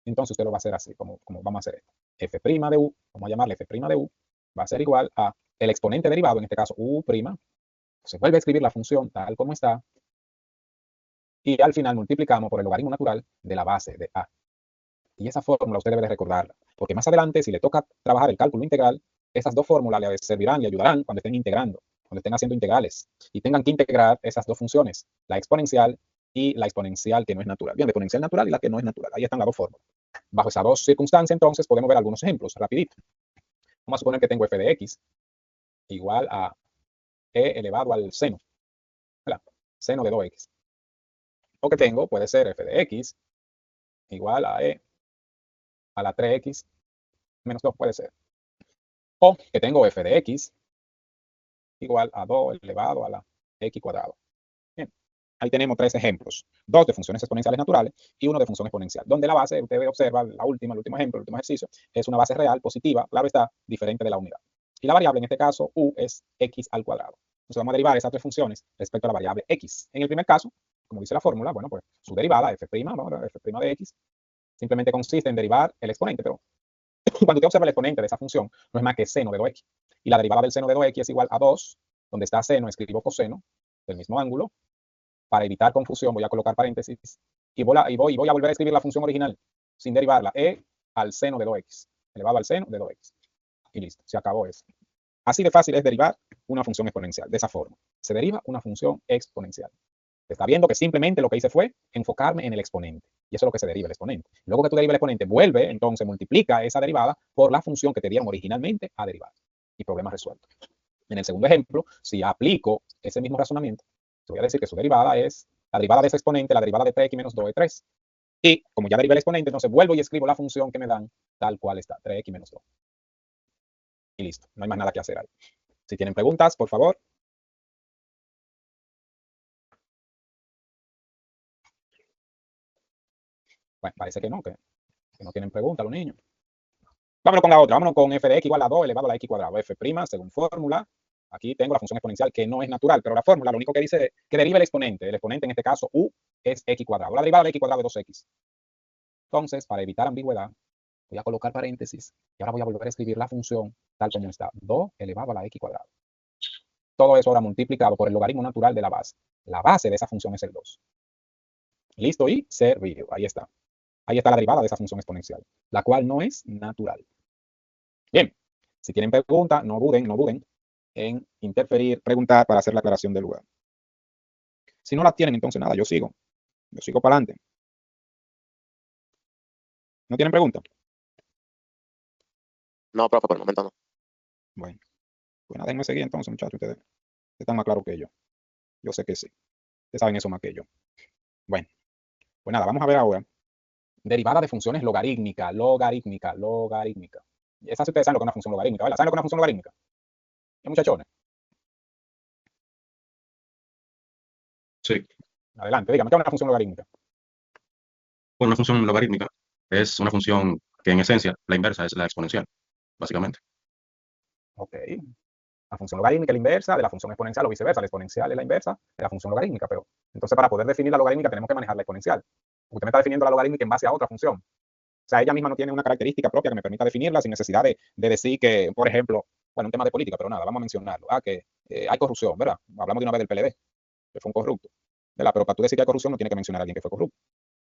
entonces usted lo va a hacer así, como vamos a hacer esto. F' de u, vamos a llamarle F' de u, va a ser igual a el exponente derivado, en este caso u', se vuelve a escribir la función tal como está, y al final multiplicamos por el logaritmo natural de la base de a. Y esa fórmula usted debe de recordarla, porque más adelante, si le toca trabajar el cálculo integral, esas dos fórmulas le servirán y ayudarán cuando estén integrando, cuando estén haciendo integrales, y tengan que integrar esas dos funciones, la exponencial y la exponencial que no es natural. Bien, la exponencial natural y la que no es natural. Ahí están las dos fórmulas. Bajo esas dos circunstancias, entonces, podemos ver algunos ejemplos, rapidito. Vamos a suponer que tengo f de x igual a e elevado al seno, ¿verdad? Seno de 2x. O que tengo, puede ser f de x igual a e a la 3x menos 2, puede ser. O que tengo f de x igual a 2 elevado a la x cuadrado. Bien. Ahí tenemos 3 ejemplos, 2 de funciones exponenciales naturales y 1 de función exponencial, donde la base, usted observa, el último ejemplo, el último ejercicio, es una base real, positiva, claro está, diferente de la unidad. Y la variable, en este caso, u, es x al cuadrado. Entonces vamos a derivar esas 3 funciones respecto a la variable x. En el primer caso, como dice la fórmula, bueno, pues su derivada, f', ¿no? f' de x, simplemente consiste en derivar el exponente, pero cuando usted observa el exponente de esa función, no es más que seno de 2x. Y la derivada del seno de 2x es igual a 2, donde está seno, escribo coseno del mismo ángulo. Para evitar confusión, voy a colocar paréntesis y voy a volver a escribir la función original sin derivarla, e al seno de 2x, elevado al seno de 2x. Y listo, se acabó eso. Así de fácil es derivar una función exponencial, de esa forma. Se deriva una función exponencial. Está viendo que simplemente lo que hice fue enfocarme en el exponente. Y eso es lo que se deriva el exponente. Luego que tú derivas el exponente, vuelve, entonces multiplica esa derivada por la función que te dieron originalmente a derivar. Y problema resuelto. En el segundo ejemplo, si aplico ese mismo razonamiento, te voy a decir que su derivada es la derivada de ese exponente, la derivada de 3x menos 2 de 3. Y como ya derivé el exponente, entonces vuelvo y escribo la función que me dan tal cual está, 3x menos 2. Y listo, no hay más nada que hacer ahí. Si tienen preguntas, por favor. Bueno, parece que no tienen preguntas los niños. Vámonos con la otra, vámonos con f de x igual a 2 elevado a la x cuadrado. F', según fórmula, aquí tengo la función exponencial que no es natural, pero la fórmula lo único que dice es que deriva el exponente. El exponente en este caso, u, es x cuadrado. La derivada de x cuadrado de 2x. Entonces, para evitar ambigüedad, voy a colocar paréntesis y ahora voy a volver a escribir la función tal como está. 2 elevado a la x cuadrado. Todo eso ahora multiplicado por el logaritmo natural de la base. La base de esa función es el 2. Listo y servido. Ahí está. Ahí está la derivada de esa función exponencial, la cual no es natural. Bien, si tienen preguntas, no duden en interferir, preguntar para hacer la aclaración del lugar. Si no la tienen, entonces nada, yo sigo para adelante. ¿No tienen preguntas? No, profe, por el momento no. Bueno, pues nada, déjenme seguir entonces, muchachos. Ustedes están más claros que yo. Yo sé que sí. Ustedes saben eso más que yo. Bueno, pues nada, vamos a ver ahora. Derivada de funciones logarítmica. Esas ustedes saben lo que es una función logarítmica, ¿verdad? ¿Saben lo que es una función logarítmica? Muchachones. Sí. Adelante, dígame, ¿qué es una función logarítmica? Una función logarítmica es una función que en esencia la inversa es la exponencial, básicamente. Ok. La función logarítmica es la inversa de la función exponencial o viceversa. La exponencial es la inversa de la función logarítmica. Pero entonces, para poder definir la logarítmica, tenemos que manejar la exponencial. Usted me está definiendo la logarítmica en base a otra función. O sea, ella misma no tiene una característica propia que me permita definirla sin necesidad de decir que, por ejemplo, bueno, un tema de política, pero nada, vamos a mencionarlo. Que hay corrupción, ¿verdad? Hablamos de una vez del PLD, que fue un corrupto, ¿verdad? Pero para tú decir que hay corrupción no tiene que mencionar a alguien que fue corrupto.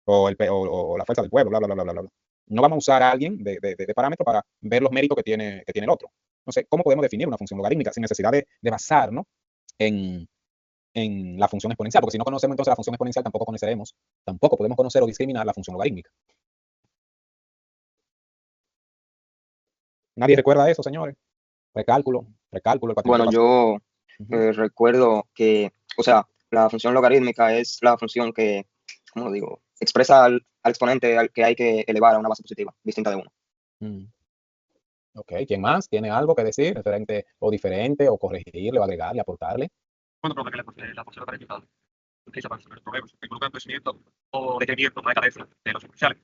O la fuerza del pueblo, bla, bla, bla, bla, bla. No vamos a usar a alguien de parámetro para ver los méritos que tiene el otro. No sé, ¿cómo podemos definir una función logarítmica sin necesidad de basarnos en la función exponencial? Porque si no conocemos entonces la función exponencial, tampoco podemos conocer o discriminar la función logarítmica. ¿Nadie recuerda eso, señores? Recálculo. Bueno, yo recuerdo que, o sea, la función logarítmica es la función que, ¿cómo lo digo? Expresa al exponente al que hay que elevar a una base positiva, distinta de 1. Ok, ¿quién más? ¿Tiene algo que decir referente o diferente o corregirle o agregarle, aportarle? Bueno, creo que la función logarítmica utiliza para resolver problemas que involucran crecimiento o detenimiento de cabeza de los exponenciales.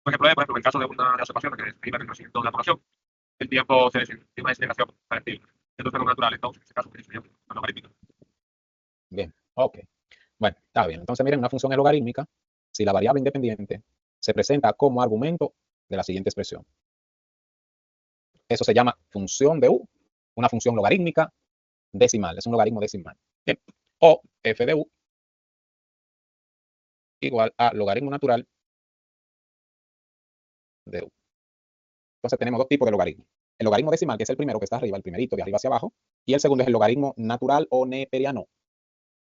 Por ejemplo, en el caso de una de las ecuaciones que describe el crecimiento de la población, el tiempo tiene una desintegración para el tiempo. Entonces, lo natural, entonces, en este caso, es una logarítmica. Bien, ok. Bueno, está bien. Entonces, miren, una función es logarítmica si la variable independiente se presenta como argumento de la siguiente expresión. Eso se llama función de u, una función logarítmica decimal, es un logaritmo decimal. Bien. O f de u igual a logaritmo natural de u. Entonces tenemos dos tipos de logaritmos. El logaritmo decimal, que es el primero que está arriba, el primerito de arriba hacia abajo, y el segundo es el logaritmo natural o neperiano.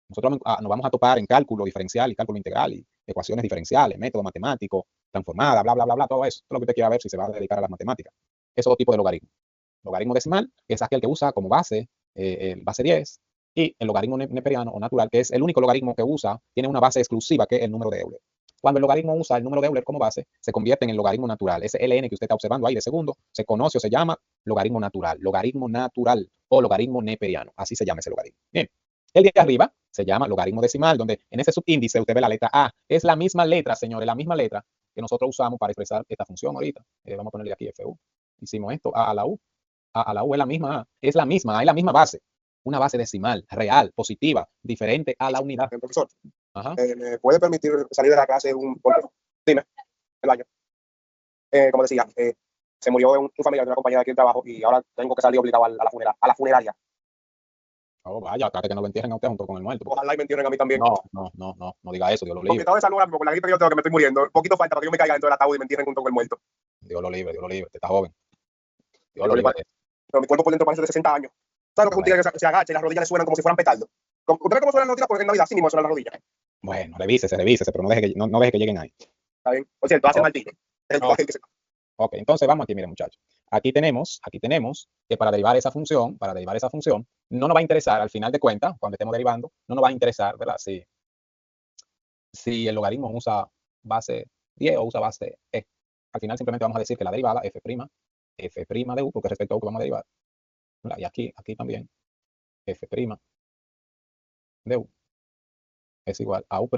Nosotros nos vamos a topar en cálculo diferencial y cálculo integral y ecuaciones diferenciales, método matemático, transformada, bla, bla, bla, bla, todo eso. Todo lo que usted quiera ver si se va a dedicar a las matemáticas. Esos dos tipos de logaritmos. Logaritmo decimal, que es aquel que usa como base el base 10, y el logaritmo neperiano o natural, que es el único logaritmo que usa, tiene una base exclusiva, que es el número de Euler. Cuando el logaritmo usa el número de Euler como base, se convierte en el logaritmo natural. Ese ln que usted está observando ahí de segundo, se conoce o se llama logaritmo natural. Logaritmo natural. o logaritmo neperiano. Así se llama ese logaritmo. Bien. El de arriba se llama logaritmo decimal, donde en ese subíndice usted ve la letra A. Es la misma letra, señores, la misma letra que nosotros usamos para expresar esta función ahorita. Vamos a ponerle aquí FU. Hicimos esto, A a la U. A a la U es la misma A. Es la misma base. Una base decimal, real, positiva, diferente a la unidad. Profesor, Ajá. ¿me puede permitir salir de la clase dime, el baño? Como decía, se murió un familiar de una compañera de aquí del trabajo y ahora tengo que salir obligado a la funeraria. Oh, vaya, trate que no lo entierren a usted junto con el muerto. Ojalá y me entierren a mí también. No diga eso, Dios lo Porque libre. estaba de salud ahora mismo, con la gripe que yo tengo, que me estoy muriendo. Poquito falta para que yo me caiga dentro del ataúd y me entierren junto con el muerto. Dios lo libre, usted está joven. Dios lo libre. Pero mi cuerpo por dentro parece de 60 años. ¿Sabes lo que es un tigre que se agacha y las rodillas le suenan como si fueran petardos? ¿Usted ve cómo suenan las rodillas? Porque en Navidad sí mismo suenan las rodillas. Bueno, revísese, pero no deje que lleguen ahí. Está bien. Por cierto, hace Martínez. Es el que se... Ok, entonces vamos aquí, miren muchachos. Aquí tenemos que para derivar esa función, no nos va a interesar al final de cuentas, cuando estemos derivando, no nos va a interesar, ¿verdad? Si el logaritmo usa base 10 o usa base E. Al final simplemente vamos a decir que la derivada f' de u, porque respecto a u que vamos a derivar. ¿Verdad? Y aquí también f' de u es igual a u'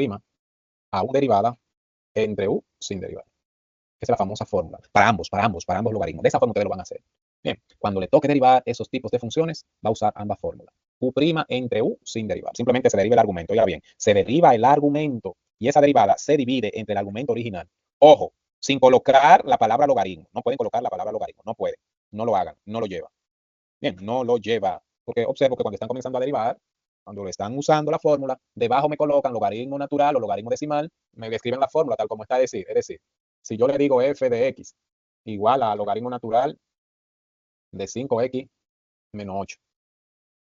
derivada entre u sin derivar. Esa es la famosa fórmula. Para ambos logaritmos. De esa forma ustedes lo van a hacer. Bien, cuando le toque derivar esos tipos de funciones, va a usar ambas fórmulas. U' entre u sin derivar. Simplemente se deriva el argumento. Oiga bien, se deriva el argumento y esa derivada se divide entre el argumento original. Ojo, sin colocar la palabra logaritmo. No pueden colocar la palabra logaritmo. No pueden. No lo hagan. No lo lleva. Bien, no lo lleva. Porque observo que cuando están comenzando a derivar, cuando le están usando la fórmula, debajo me colocan logaritmo natural o logaritmo decimal, me escriben la fórmula tal como está es decir, si yo le digo f de x igual a logaritmo natural de 5x menos 8.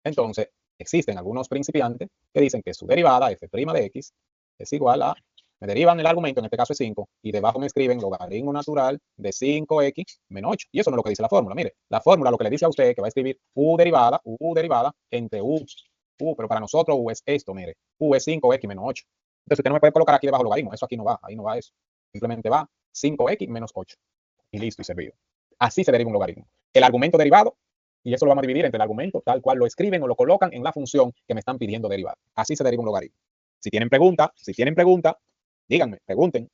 Entonces, existen algunos principiantes que dicen que su derivada, f' de x, es igual a, me derivan el argumento, en este caso es 5, y debajo me escriben logaritmo natural de 5x menos 8. Y eso no es lo que dice la fórmula. Mire, la fórmula lo que le dice a usted es que va a escribir u derivada entre u, pero para nosotros u es esto, mire, u es 5x menos 8. Entonces usted no me puede colocar aquí debajo logaritmo, eso aquí no va, ahí no va eso. Simplemente va 5x menos 8. Y listo, y servido. Así se deriva un logaritmo. El argumento derivado, y eso lo vamos a dividir entre el argumento tal cual lo escriben o lo colocan en la función que me están pidiendo derivar. Así se deriva un logaritmo. Si tienen pregunta, díganme, pregunten.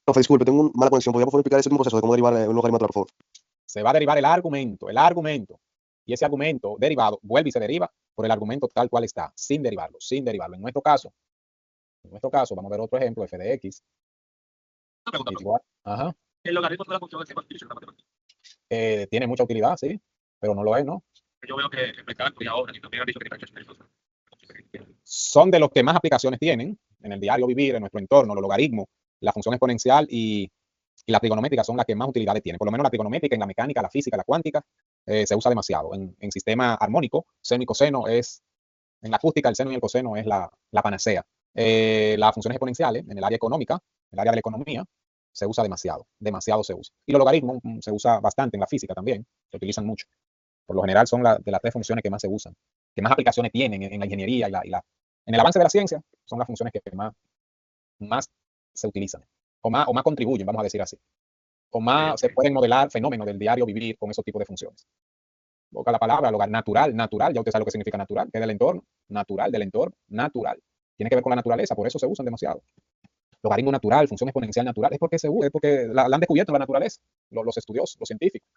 Profe, disculpe, tengo una mala conexión. ¿Podría por favor explicar ese último proceso de cómo derivar un logaritmo natural, por favor? Se va a derivar el argumento. Y ese argumento derivado vuelve y se deriva por el argumento tal cual está, sin derivarlo. En nuestro caso, vamos a ver otro ejemplo, f de x. Igual, ajá. El logaritmo de la función es más difícil. Tiene mucha utilidad, sí, pero no lo es, ¿no? Yo veo que en cálculo y ahora, y también han dicho que son de los que más aplicaciones tienen en el diario vivir, en nuestro entorno, los logaritmos, la función exponencial y la trigonométrica son las que más utilidades tienen. Por lo menos la trigonométrica en la mecánica, la física, la cuántica, se usa demasiado. En sistema armónico, seno y coseno es, en la acústica, el seno y el coseno es la panacea. Las funciones exponenciales en el área económica, en el área de la economía, se usa demasiado se usa. Y los logaritmos se usa bastante en la física también, se utilizan mucho. Por lo general son de las 3 funciones que más se usan, que más aplicaciones tienen en la ingeniería en el avance de la ciencia, son las funciones que más se utilizan, o más contribuyen, vamos a decir así. O más se pueden modelar fenómenos del diario vivir con esos tipos de funciones. Boca la palabra, natural, ya usted sabe lo que significa natural, que es del entorno, natural, del entorno, natural. Tiene que ver con la naturaleza, por eso se usan demasiado. Logaritmo natural, función exponencial natural, es porque la han descubierto en la naturaleza, los estudiosos, los científicos.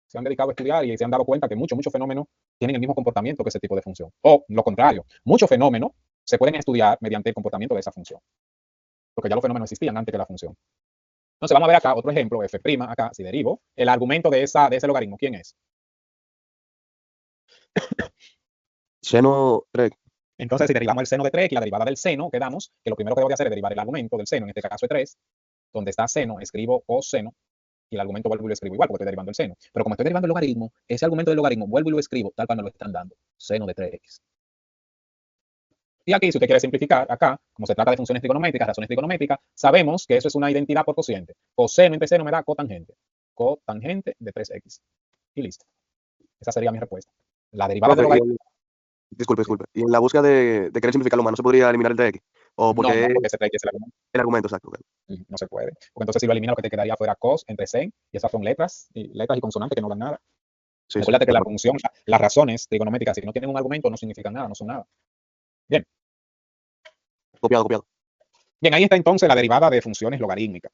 Se han dedicado a estudiar y se han dado cuenta que muchos fenómenos tienen el mismo comportamiento que ese tipo de función. O lo contrario, muchos fenómenos se pueden estudiar mediante el comportamiento de esa función. Porque ya los fenómenos existían antes que la función. Entonces vamos a ver acá otro ejemplo, f', acá, si derivo, el argumento de ese logaritmo, ¿quién es? Seno 3. Entonces, si derivamos el seno de 3x, la derivada del seno, quedamos que lo primero que debo de hacer es derivar el argumento del seno, en este caso es 3, donde está seno, escribo coseno, y el argumento vuelvo y lo escribo igual, porque estoy derivando el seno. Pero como estoy derivando el logaritmo, ese argumento del logaritmo vuelvo y lo escribo tal cual me lo están dando, seno de 3x. Y aquí, si usted quiere simplificar, acá, como se trata de funciones trigonométricas, razones trigonométricas, sabemos que eso es una identidad por cociente. Coseno entre seno me da cotangente. Cotangente de 3x. Y listo. Esa sería mi respuesta. La derivada del Profe, logaritmo. disculpe. Y en la búsqueda de querer simplificar lo humano, ¿no se podría eliminar el TX? ¿O No, porque porque ese 3x es el argumento. el argumento, exacto? Ok. No se puede. Porque entonces si lo elimina, lo que te quedaría fuera cos entre sen, y esas son letras y consonantes que no dan nada. Sí, Recuérdate que de la acuerdo. función, las razones trigonométricas, si no tienen un argumento, no significan nada, no son nada. Bien. Copiado. Bien, ahí está entonces la derivada de funciones logarítmicas.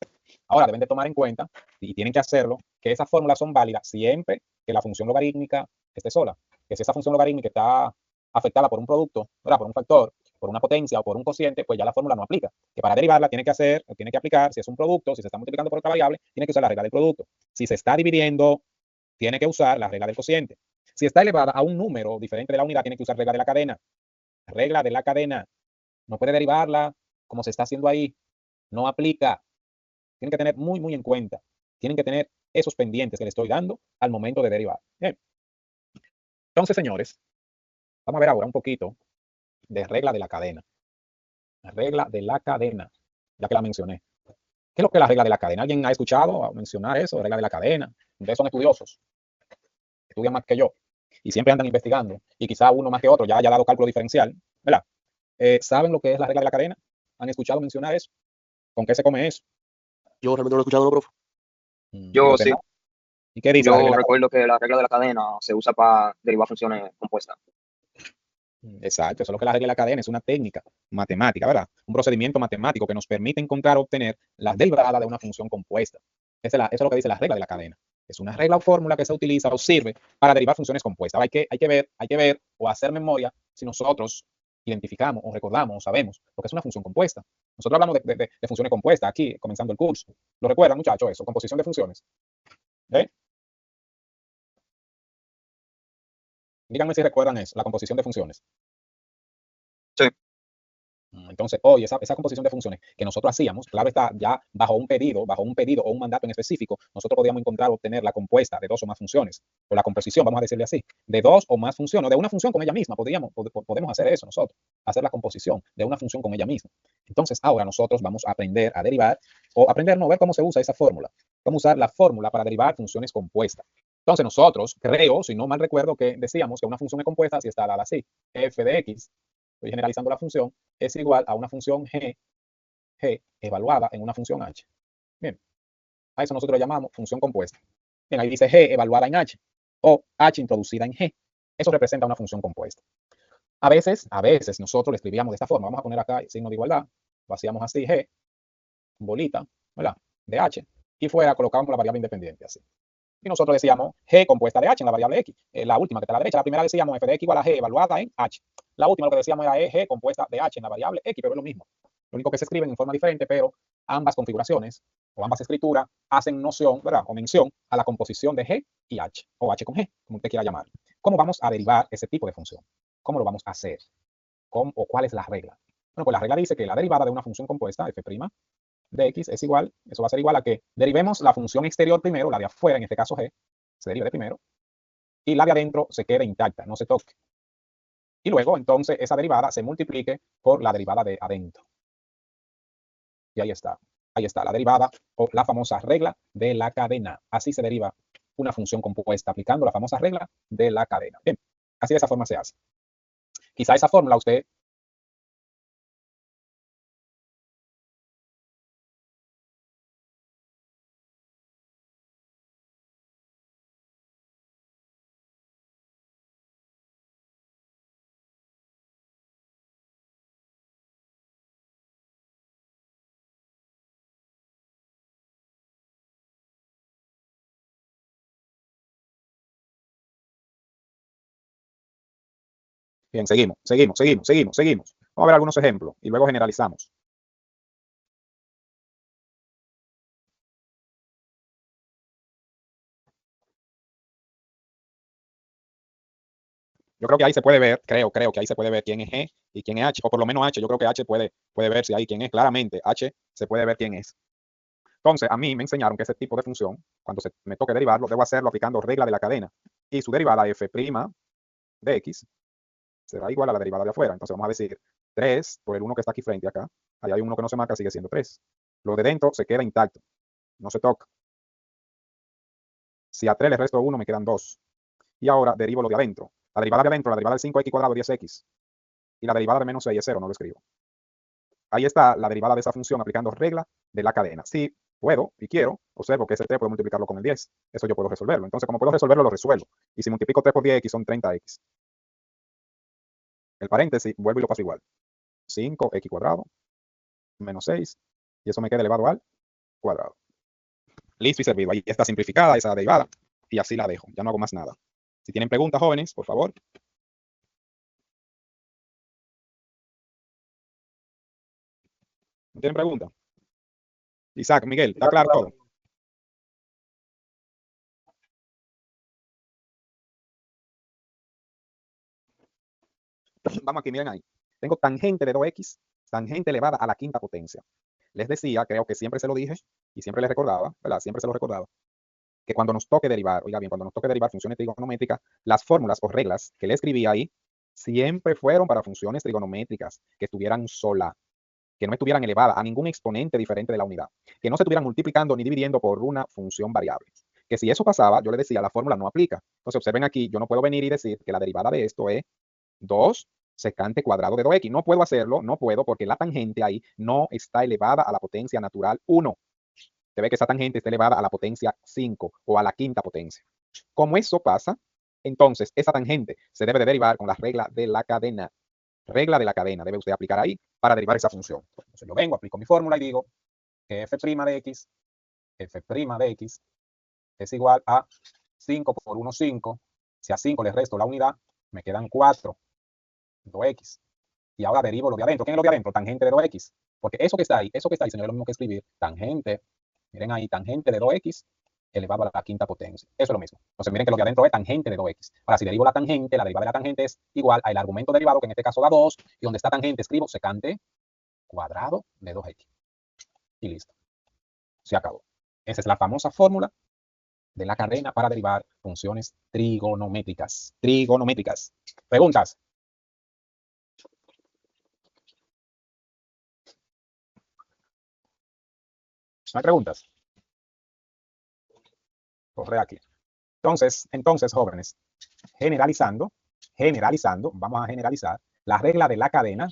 Ahora deben de tomar en cuenta, y tienen que hacerlo, que esas fórmulas son válidas siempre que la función logarítmica esté sola. Que si esa función logarítmica está afectada por un producto, ¿verdad? Por un factor, por una potencia o por un cociente, pues ya la fórmula no aplica. Que para derivarla tiene que hacer, o tiene que aplicar, si es un producto, si se está multiplicando por otra variable, tiene que usar la regla del producto. Si se está dividiendo, tiene que usar la regla del cociente. Si está elevada a un número diferente de la unidad, tiene que usar regla de la cadena. Regla de la cadena. No puede derivarla como se está haciendo ahí. No aplica. Tienen que tener muy en cuenta. Tienen que tener esos pendientes que le estoy dando al momento de derivar. Bien. Entonces, señores, vamos a ver ahora un poquito de regla de la cadena. La regla de la cadena, ya que la mencioné. ¿Qué es lo que es la regla de la cadena? ¿Alguien ha escuchado mencionar eso? Regla de la cadena. Ustedes son estudiosos. Estudian más que yo. Y siempre andan investigando. Y quizá uno más que otro ya haya dado cálculo diferencial. ¿Verdad? ¿Saben lo que es la regla de la cadena? ¿Han escuchado mencionar eso? ¿Con qué se come eso? Yo realmente no lo he escuchado, ¿no, profe? Yo Usted sí. no. ¿Y qué dice la regla Yo de la cadena? recuerdo que la regla de la cadena se usa para derivar funciones compuestas. Exacto, eso es lo que la regla de la cadena es una técnica matemática, ¿verdad? Un procedimiento matemático que nos permite encontrar o obtener la derivada de una función compuesta. Eso es lo que dice la regla de la cadena. Es una regla o fórmula que se utiliza o sirve para derivar funciones compuestas. Ahora hay que ver o hacer memoria si nosotros identificamos o recordamos o sabemos lo que es una función compuesta. Nosotros hablamos de funciones compuestas aquí, comenzando el curso. ¿Lo recuerdan, muchachos, eso? Composición de funciones. ¿Eh? Díganme si recuerdan eso, la composición de funciones. Sí. Entonces, hoy esa composición de funciones que nosotros hacíamos, claro está, ya bajo un pedido o un mandato en específico, nosotros podíamos encontrar o obtener la compuesta de dos o más funciones, o la composición, vamos a decirle así, de dos o más funciones, o de una función con ella misma, podemos hacer eso nosotros, hacer la composición de una función con ella misma. Entonces, ahora nosotros vamos a aprender a derivar, o aprender no ver cómo se usa esa fórmula, cómo usar la fórmula para derivar funciones compuestas. Entonces, nosotros, creo, si no mal recuerdo, que decíamos que una función es compuesta si está dada así, f de x, estoy generalizando la función, es igual a una función g evaluada en una función h. Bien, a eso nosotros lo llamamos función compuesta. Bien, ahí dice g evaluada en h o h introducida en g. Eso representa una función compuesta. A veces nosotros le escribíamos de esta forma. Vamos a poner acá el signo de igualdad. Lo hacíamos así, g, bolita, ¿verdad? De h. Y fuera colocábamos la variable independiente, así. Y nosotros decíamos g compuesta de h en la variable x. La última que está a la derecha, la primera decíamos f de x igual a g evaluada en h. La última lo que decíamos era g compuesta de h en la variable x, pero es lo mismo. Lo único que se escriben en forma diferente, pero ambas configuraciones o ambas escrituras hacen noción, ¿verdad? O mención a la composición de g y h, o h con g, como usted quiera llamar. ¿Cómo vamos a derivar ese tipo de función? ¿Cómo lo vamos a hacer? ¿O cuál es la regla? Bueno, pues la regla dice que la derivada de una función compuesta, f' de x, es igual, eso va a ser igual a que derivemos la función exterior primero, la de afuera, en este caso g, se deriva de primero, y la de adentro se quede intacta, no se toque. Y luego, entonces, esa derivada se multiplique por la derivada de adentro. Y ahí está, la derivada o la famosa regla de la cadena. Así se deriva una función compuesta, aplicando la famosa regla de la cadena. Bien, así de esa forma se hace. Quizá esa fórmula usted bien, seguimos. Vamos a ver algunos ejemplos y luego generalizamos. Yo creo que ahí se puede ver, creo que ahí se puede ver quién es G y quién es h, o por lo menos h, yo creo que h puede ver si hay quién es, claramente h se puede ver quién es. Entonces, a mí me enseñaron que ese tipo de función, cuando me toque derivarlo, debo hacerlo aplicando regla de la cadena, y su derivada f' de x será igual a la derivada de afuera. Entonces vamos a decir 3 por el 1 que está aquí frente acá, ahí hay un 1 que no se marca, sigue siendo 3. Lo de dentro se queda intacto, no se toca. Si a 3 le resto 1, me quedan 2. Y ahora derivo lo de adentro. La derivada de adentro, la derivada de 5x cuadrado es 10x. Y la derivada de menos 6 es 0, no lo escribo. Ahí está la derivada de esa función aplicando regla de la cadena. Si puedo y quiero, observo que ese 3 puedo multiplicarlo con el 10. Eso yo puedo resolverlo. Entonces, como puedo resolverlo, lo resuelvo. Y si multiplico 3 por 10x son 30x. El paréntesis, vuelvo y lo paso igual. 5x cuadrado menos 6. Y eso me queda elevado al cuadrado. Listo y servido. Ahí está simplificada esa derivada. Y así la dejo. Ya no hago más nada. Si tienen preguntas, jóvenes, por favor. ¿No tienen preguntas? Isaac, Miguel, ¿está claro todo? Vamos aquí, miren ahí. Tengo tangente de 2x, tangente elevada a la quinta potencia. Les decía, creo que siempre se lo dije, y siempre les recordaba, ¿verdad? Siempre se lo recordaba, que cuando nos toque derivar, oiga bien, cuando nos toque derivar funciones trigonométricas, las fórmulas o reglas que le escribí ahí, siempre fueron para funciones trigonométricas, que estuvieran sola, que no estuvieran elevadas a ningún exponente diferente de la unidad, que no se estuvieran multiplicando ni dividiendo por una función variable. Que si eso pasaba, yo le decía, la fórmula no aplica. Entonces, observen aquí, yo no puedo venir y decir que la derivada de esto es 2 secante cuadrado de 2x. No puedo hacerlo, no puedo, porque la tangente ahí no está elevada a la potencia natural 1. Se ve que esa tangente está elevada a la potencia 5 o a la quinta potencia. Como eso pasa, entonces esa tangente se debe de derivar con la regla de la cadena. Regla de la cadena debe usted aplicar ahí para derivar esa función. Entonces yo vengo, aplico mi fórmula y digo que f' de x es igual a 5 por 1, 5. Si a 5 le resto la unidad, me quedan 4. 2x. Y ahora derivo lo de adentro. ¿Quién es lo de adentro? Tangente de 2x. Porque eso que está ahí, señor, es lo mismo que escribir tangente. Miren ahí, tangente de 2x elevado a la quinta potencia. Eso es lo mismo. Entonces miren que lo de adentro es tangente de 2x. Ahora, si derivo la tangente, la derivada de la tangente es igual al argumento derivado, que en este caso da 2, y donde está tangente escribo secante cuadrado de 2x. Y listo. Se acabó. Esa es la famosa fórmula de la cadena para derivar funciones trigonométricas. Trigonométricas. ¿Preguntas? ¿No hay preguntas? Corre aquí. Entonces, jóvenes, generalizando, vamos a generalizar, la regla de la cadena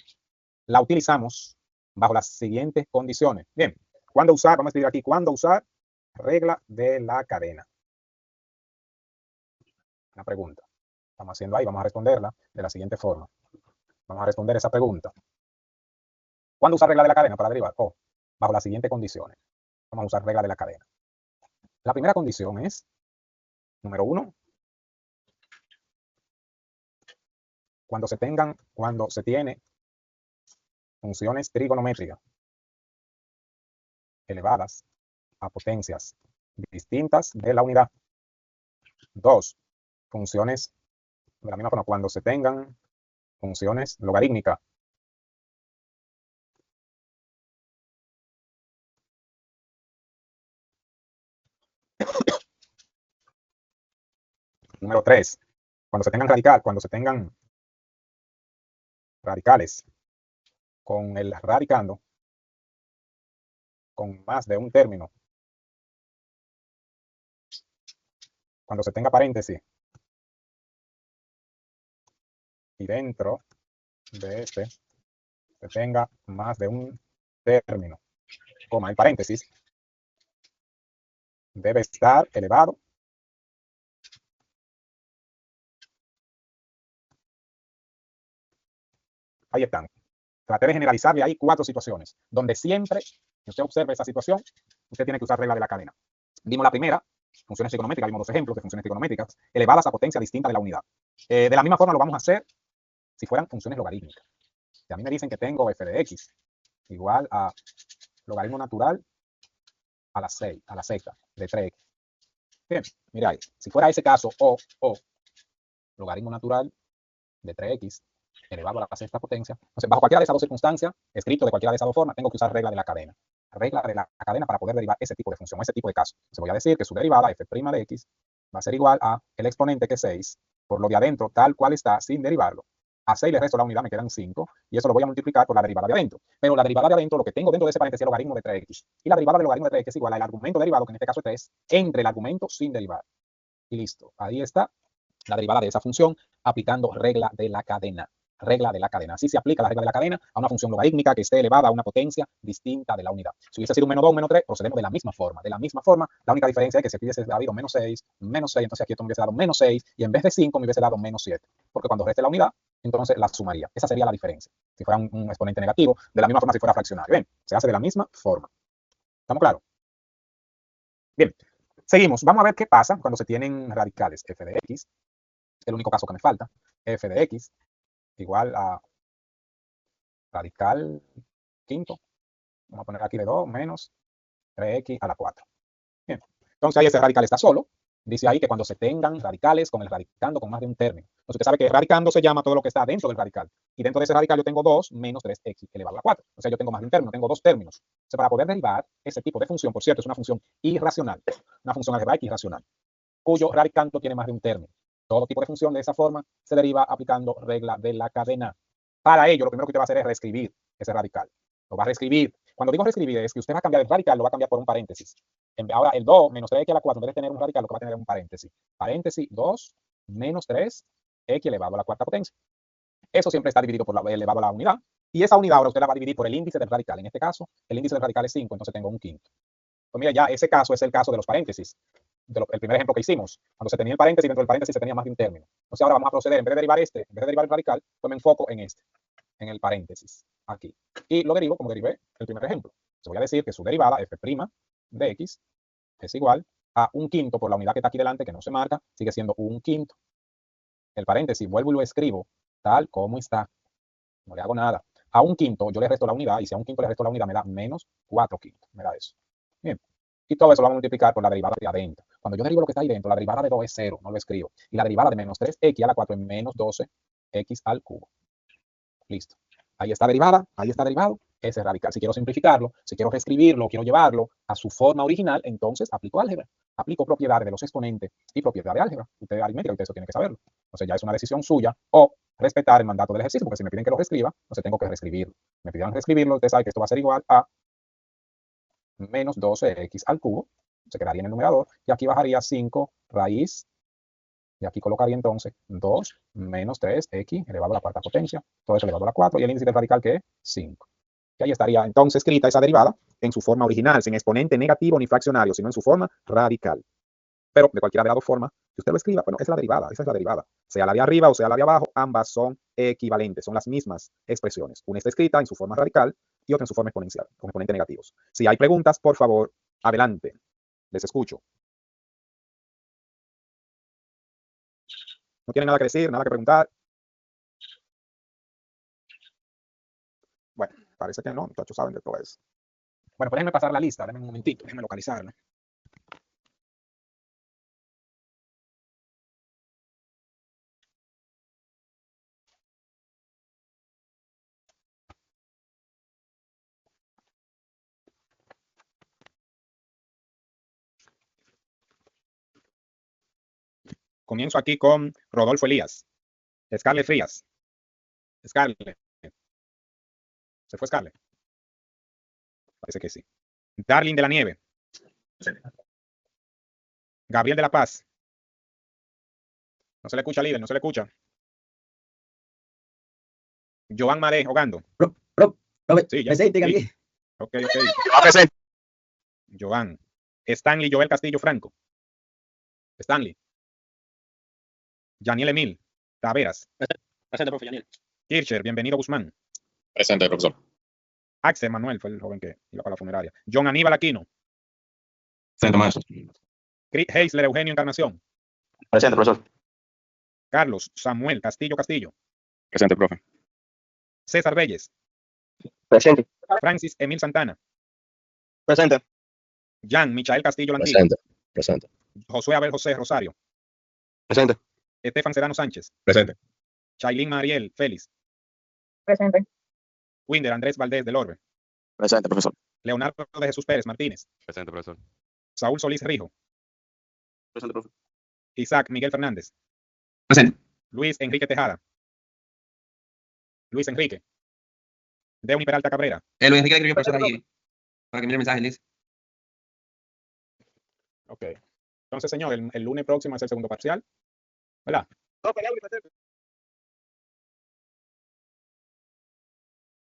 la utilizamos bajo las siguientes condiciones. Bien, ¿cuándo usar? Vamos a escribir aquí, ¿cuándo usar regla de la cadena? Una pregunta. Estamos haciendo ahí, vamos a responderla de la siguiente forma. Vamos a responder esa pregunta. ¿Cuándo usar regla de la cadena para derivar? Bajo las siguientes condiciones. Vamos a usar regla de la cadena. La primera condición es, número 1, cuando se tiene funciones trigonométricas elevadas a potencias distintas de la unidad. 2, funciones de la misma forma cuando se tengan funciones logarítmicas. Número 3, cuando se tengan radicales con el radicando con más de un término. Cuando se tenga paréntesis y dentro de este se tenga más de un término, coma, el paréntesis debe estar elevado ahí están. Traté de generalizarle ahí 4 situaciones, donde siempre que usted observe esa situación, usted tiene que usar regla de la cadena. Vimos la primera, funciones trigonométricas, vimos 2 ejemplos de funciones trigonométricas elevadas a potencia distinta de la unidad. De la misma forma lo vamos a hacer si fueran funciones logarítmicas. Si a mí me dicen que tengo f de x igual a logaritmo natural a la sexta de 3x. Bien, mira ahí, si fuera ese caso, o logaritmo natural de 3x elevado a la sexta potencia. Entonces, bajo cualquiera de esas dos circunstancias, escrito de cualquiera de esas dos formas, tengo que usar regla de la cadena. Regla de la cadena para poder derivar ese tipo de función, ese tipo de caso. Entonces, voy a decir que su derivada f' de x va a ser igual a el exponente que es 6 por lo de adentro tal cual está sin derivarlo. A 6 le resto la unidad, me quedan 5, y eso lo voy a multiplicar por la derivada de adentro. Pero la derivada de adentro, lo que tengo dentro de ese paréntesis es el logaritmo de 3x. Y la derivada del logaritmo de 3x es igual al argumento derivado, que en este caso es 3, entre el argumento sin derivar. Y listo. Ahí está la derivada de esa función aplicando regla de la cadena. Regla de la cadena. Así se aplica la regla de la cadena a una función logarítmica que esté elevada a una potencia distinta de la unidad. Si hubiese sido un menos 2, un menos 3, procedemos de la misma forma. De la misma forma, la única diferencia es que si aquí hubiese habido menos 6, entonces aquí esto me hubiese dado menos 6 y en vez de 5 me hubiese dado menos 7. Porque cuando reste la unidad, entonces la sumaría. Esa sería la diferencia. Si fuera un exponente negativo, de la misma forma si fuera fraccionario. Bien, se hace de la misma forma. ¿Estamos claros? Bien, seguimos. Vamos a ver qué pasa cuando se tienen radicales f de x. El único caso que me falta. F de x igual a radical quinto. Vamos a poner aquí de 2 menos 3x a la 4. Bien, entonces ahí ese radical está solo. Dice ahí que cuando se tengan radicales con el radicando con más de un término. Entonces usted sabe que radicando se llama todo lo que está dentro del radical. Y dentro de ese radical yo tengo 2 menos 3x elevado a la 4. O sea, yo tengo más de un término, tengo dos términos. Entonces, para poder derivar ese tipo de función, por cierto, es una función irracional. Una función algebraica irracional, cuyo radicando tiene más de un término. Todo tipo de función de esa forma se deriva aplicando regla de la cadena. Para ello, lo primero que usted va a hacer es reescribir ese radical. Lo va a reescribir. Cuando digo reescribir es que usted va a cambiar el radical, lo va a cambiar por un paréntesis. Ahora, el 2 menos 3x a la 4, en vez de tener un radical, lo que va a tener es un paréntesis. Paréntesis 2 menos 3x elevado a la cuarta potencia. Eso siempre está dividido por la elevado a la unidad. Y esa unidad ahora usted la va a dividir por el índice del radical. En este caso, el índice del radical es 5, entonces tengo un quinto. Pues mira, ya ese caso es el caso de los paréntesis. El primer ejemplo que hicimos, cuando se tenía el paréntesis, dentro del paréntesis se tenía más de un término. Entonces ahora vamos a proceder, en vez de derivar en vez de derivar el radical, pues me enfoco en en el paréntesis, aquí. Y lo derivo como derivé el primer ejemplo. Se voy a decir que su derivada, f' de x, es igual a un quinto por la unidad que está aquí delante, que no se marca, sigue siendo un quinto. El paréntesis, vuelvo y lo escribo tal como está. No le hago nada. A un quinto yo le resto la unidad, y si a un quinto le resto la unidad me da menos 4 quintos. Me da eso. Bien. Y todo eso lo vamos a multiplicar por la derivada de adentro. Cuando yo derivo lo que está ahí dentro, la derivada de 2 es 0, no lo escribo. Y la derivada de menos 3x a la 4 es menos 12x al cubo. Listo. Ahí está derivada, ahí está derivado ese radical. Si quiero simplificarlo, si quiero reescribirlo, quiero llevarlo a su forma original, entonces aplico álgebra. Aplico propiedades de los exponentes y propiedades de álgebra. Usted aritmética, usted eso tiene que saberlo. Entonces ya es una decisión suya o respetar el mandato del ejercicio, porque si me piden que lo reescriba, entonces tengo que reescribirlo. Me pidieron reescribirlo, usted sabe que esto va a ser igual a menos 12x al cubo. Se quedaría en el numerador. Y aquí bajaría 5 raíz. Y aquí colocaría entonces 2 menos 3x elevado a la cuarta potencia. Todo eso elevado a la 4. Y el índice del radical que es 5. Y ahí estaría entonces escrita esa derivada en su forma original, sin exponente negativo ni fraccionario, sino en su forma radical. Pero de cualquiera de las dos formas que usted lo escriba, bueno, es la derivada, esa es la derivada. Sea la de arriba o sea la de abajo, ambas son equivalentes, son las mismas expresiones. Una está escrita en su forma radical y otra en su forma exponencial, con exponentes negativos. Si hay preguntas, por favor, adelante. Les escucho. ¿No tienen nada que decir, nada que preguntar? Bueno, parece que no, muchachos saben de todo eso. Bueno, pues déjenme pasar la lista, denme un momentito, déjenme localizarla. Comienzo aquí con Rodolfo Elías. Scarlett Frías. Scarlett. ¿Se fue Scarlett? Parece que sí. Darling de la Nieve. Gabriel de la Paz. No se le escucha, líder, no se le escucha. Joan Madé, Ogando. Sí, ya. Presente, Sí. Gabriel. Ok. presente. Joan. Stanley Joel Castillo Franco. Stanley. Yaniel Emil. Taveras. Presente, profe Yaniel. Kircher, bienvenido Guzmán. Presente, profesor. Axel Manuel fue el joven que iba para la funeraria. John Aníbal Aquino. Presente, maestro. Chris Heisler Eugenio Encarnación. Presente, profesor. Carlos Samuel Castillo Castillo. Presente, profe. César Reyes. Presente. Francis Emil Santana. Presente. Jan Michael Castillo Lanquillo. Presente. Josué Abel José Rosario. Presente. Estefan Sedano Sánchez. Presente. Chailín Mariel Félix. Presente. Winder Andrés Valdés del Orbe. Presente, profesor. Leonardo de Jesús Pérez Martínez. Presente, profesor. Saúl Solís Rijo. Presente, profesor. Isaac Miguel Fernández. Presente. Luis Enrique Tejada. Luis Enrique. Deuni Peralta Cabrera. Luis Enrique le escribió profesor ahí para que mire el mensaje, Liz. Ok. Entonces, señor, el lunes próximo es el segundo parcial, ¿verdad?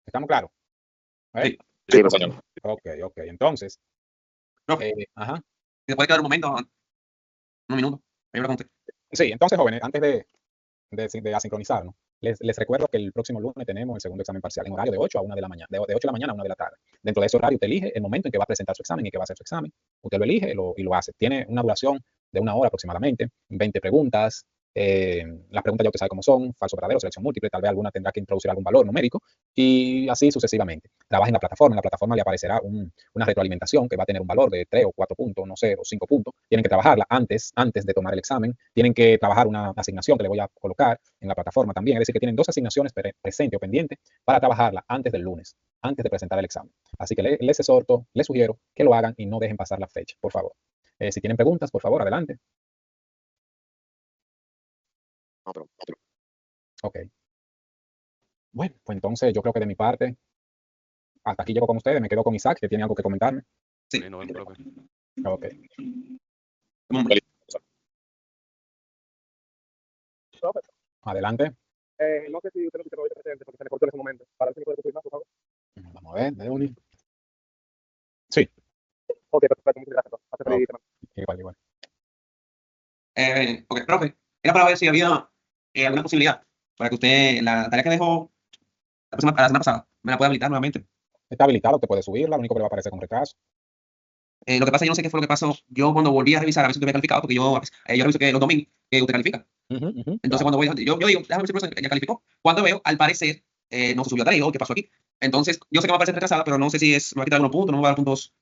¿Estamos claros? Sí. Sí, profesor. señor. Ok. Entonces, Profe, ajá. ¿se puede quedar un momento? Un minuto. Ahí hablo con usted. Sí, entonces, jóvenes, antes de asincronizarnos, les recuerdo que el próximo lunes tenemos el segundo examen parcial en horario de 8 a 1 de la mañana, de 8 de la mañana a 1 de la tarde. Dentro de ese horario, usted elige el momento en que va a presentar su examen y que va a hacer su examen. Usted lo elige y lo hace. Tiene una duración de 1 hora aproximadamente, 20 preguntas. Las preguntas ya usted sabe cómo son: falso, verdadero, selección múltiple. Tal vez alguna tendrá que introducir algún valor numérico y así sucesivamente. Trabaja en la plataforma le aparecerá una retroalimentación que va a tener un valor de 3 o 4 puntos, no sé, o 5 puntos. Tienen que trabajarla antes de tomar el examen. Tienen que trabajar una asignación que le voy a colocar en la plataforma también. Es decir, que tienen 2 asignaciones presentes o pendientes para trabajarla antes del lunes, antes de presentar el examen. Así que les exhorto, les sugiero que lo hagan y no dejen pasar la fecha, por favor. Si tienen preguntas, por favor, adelante. Ok. Bueno, pues entonces yo creo que de mi parte, hasta aquí llego con ustedes. Me quedo con Isaac, que tiene algo que comentarme. Sí. Ahí nos vemos, profe. Ok. Adelante. No sé si usted lo quisiera ver presente porque se le cortó en ese momento. Para ver si me puede confirmar, por favor. Vamos a ver, Deuni. Sí. Ok, perfecto. Muchas gracias. Hace Ok. feliz. Igual. Ok, profe, era para ver si había alguna posibilidad para que usted, la tarea que dejó la semana pasada, me la pueda habilitar nuevamente. Está habilitado, te puede subirla, lo único que le va a aparecer con retraso. Lo que pasa, yo no sé qué fue lo que pasó. Yo cuando volví a revisar a ver si usted había calificado, porque yo reviso que los domingos que usted califica. Entonces, Claro. cuando voy, yo digo, déjame ver si el profesor ya calificó. Cuando veo, al parecer, no se subió a tarea, o qué pasó aquí. Entonces, yo sé que me va a aparecer retrasada, pero no sé si me va a quitar algunos puntos, no me va a dar puntos,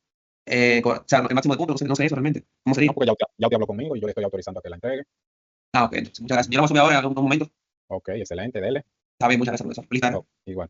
o sea, el máximo de puntos, no sé eso realmente. ¿Cómo sería? No, porque ya te habló conmigo y yo le estoy autorizando a que la entregue. Ok, entonces, muchas gracias. Yo la voy a subir ahora en algún momento. Ok, excelente, dele. Está bien, muchas gracias, profesor. Feliz tarde. Igual.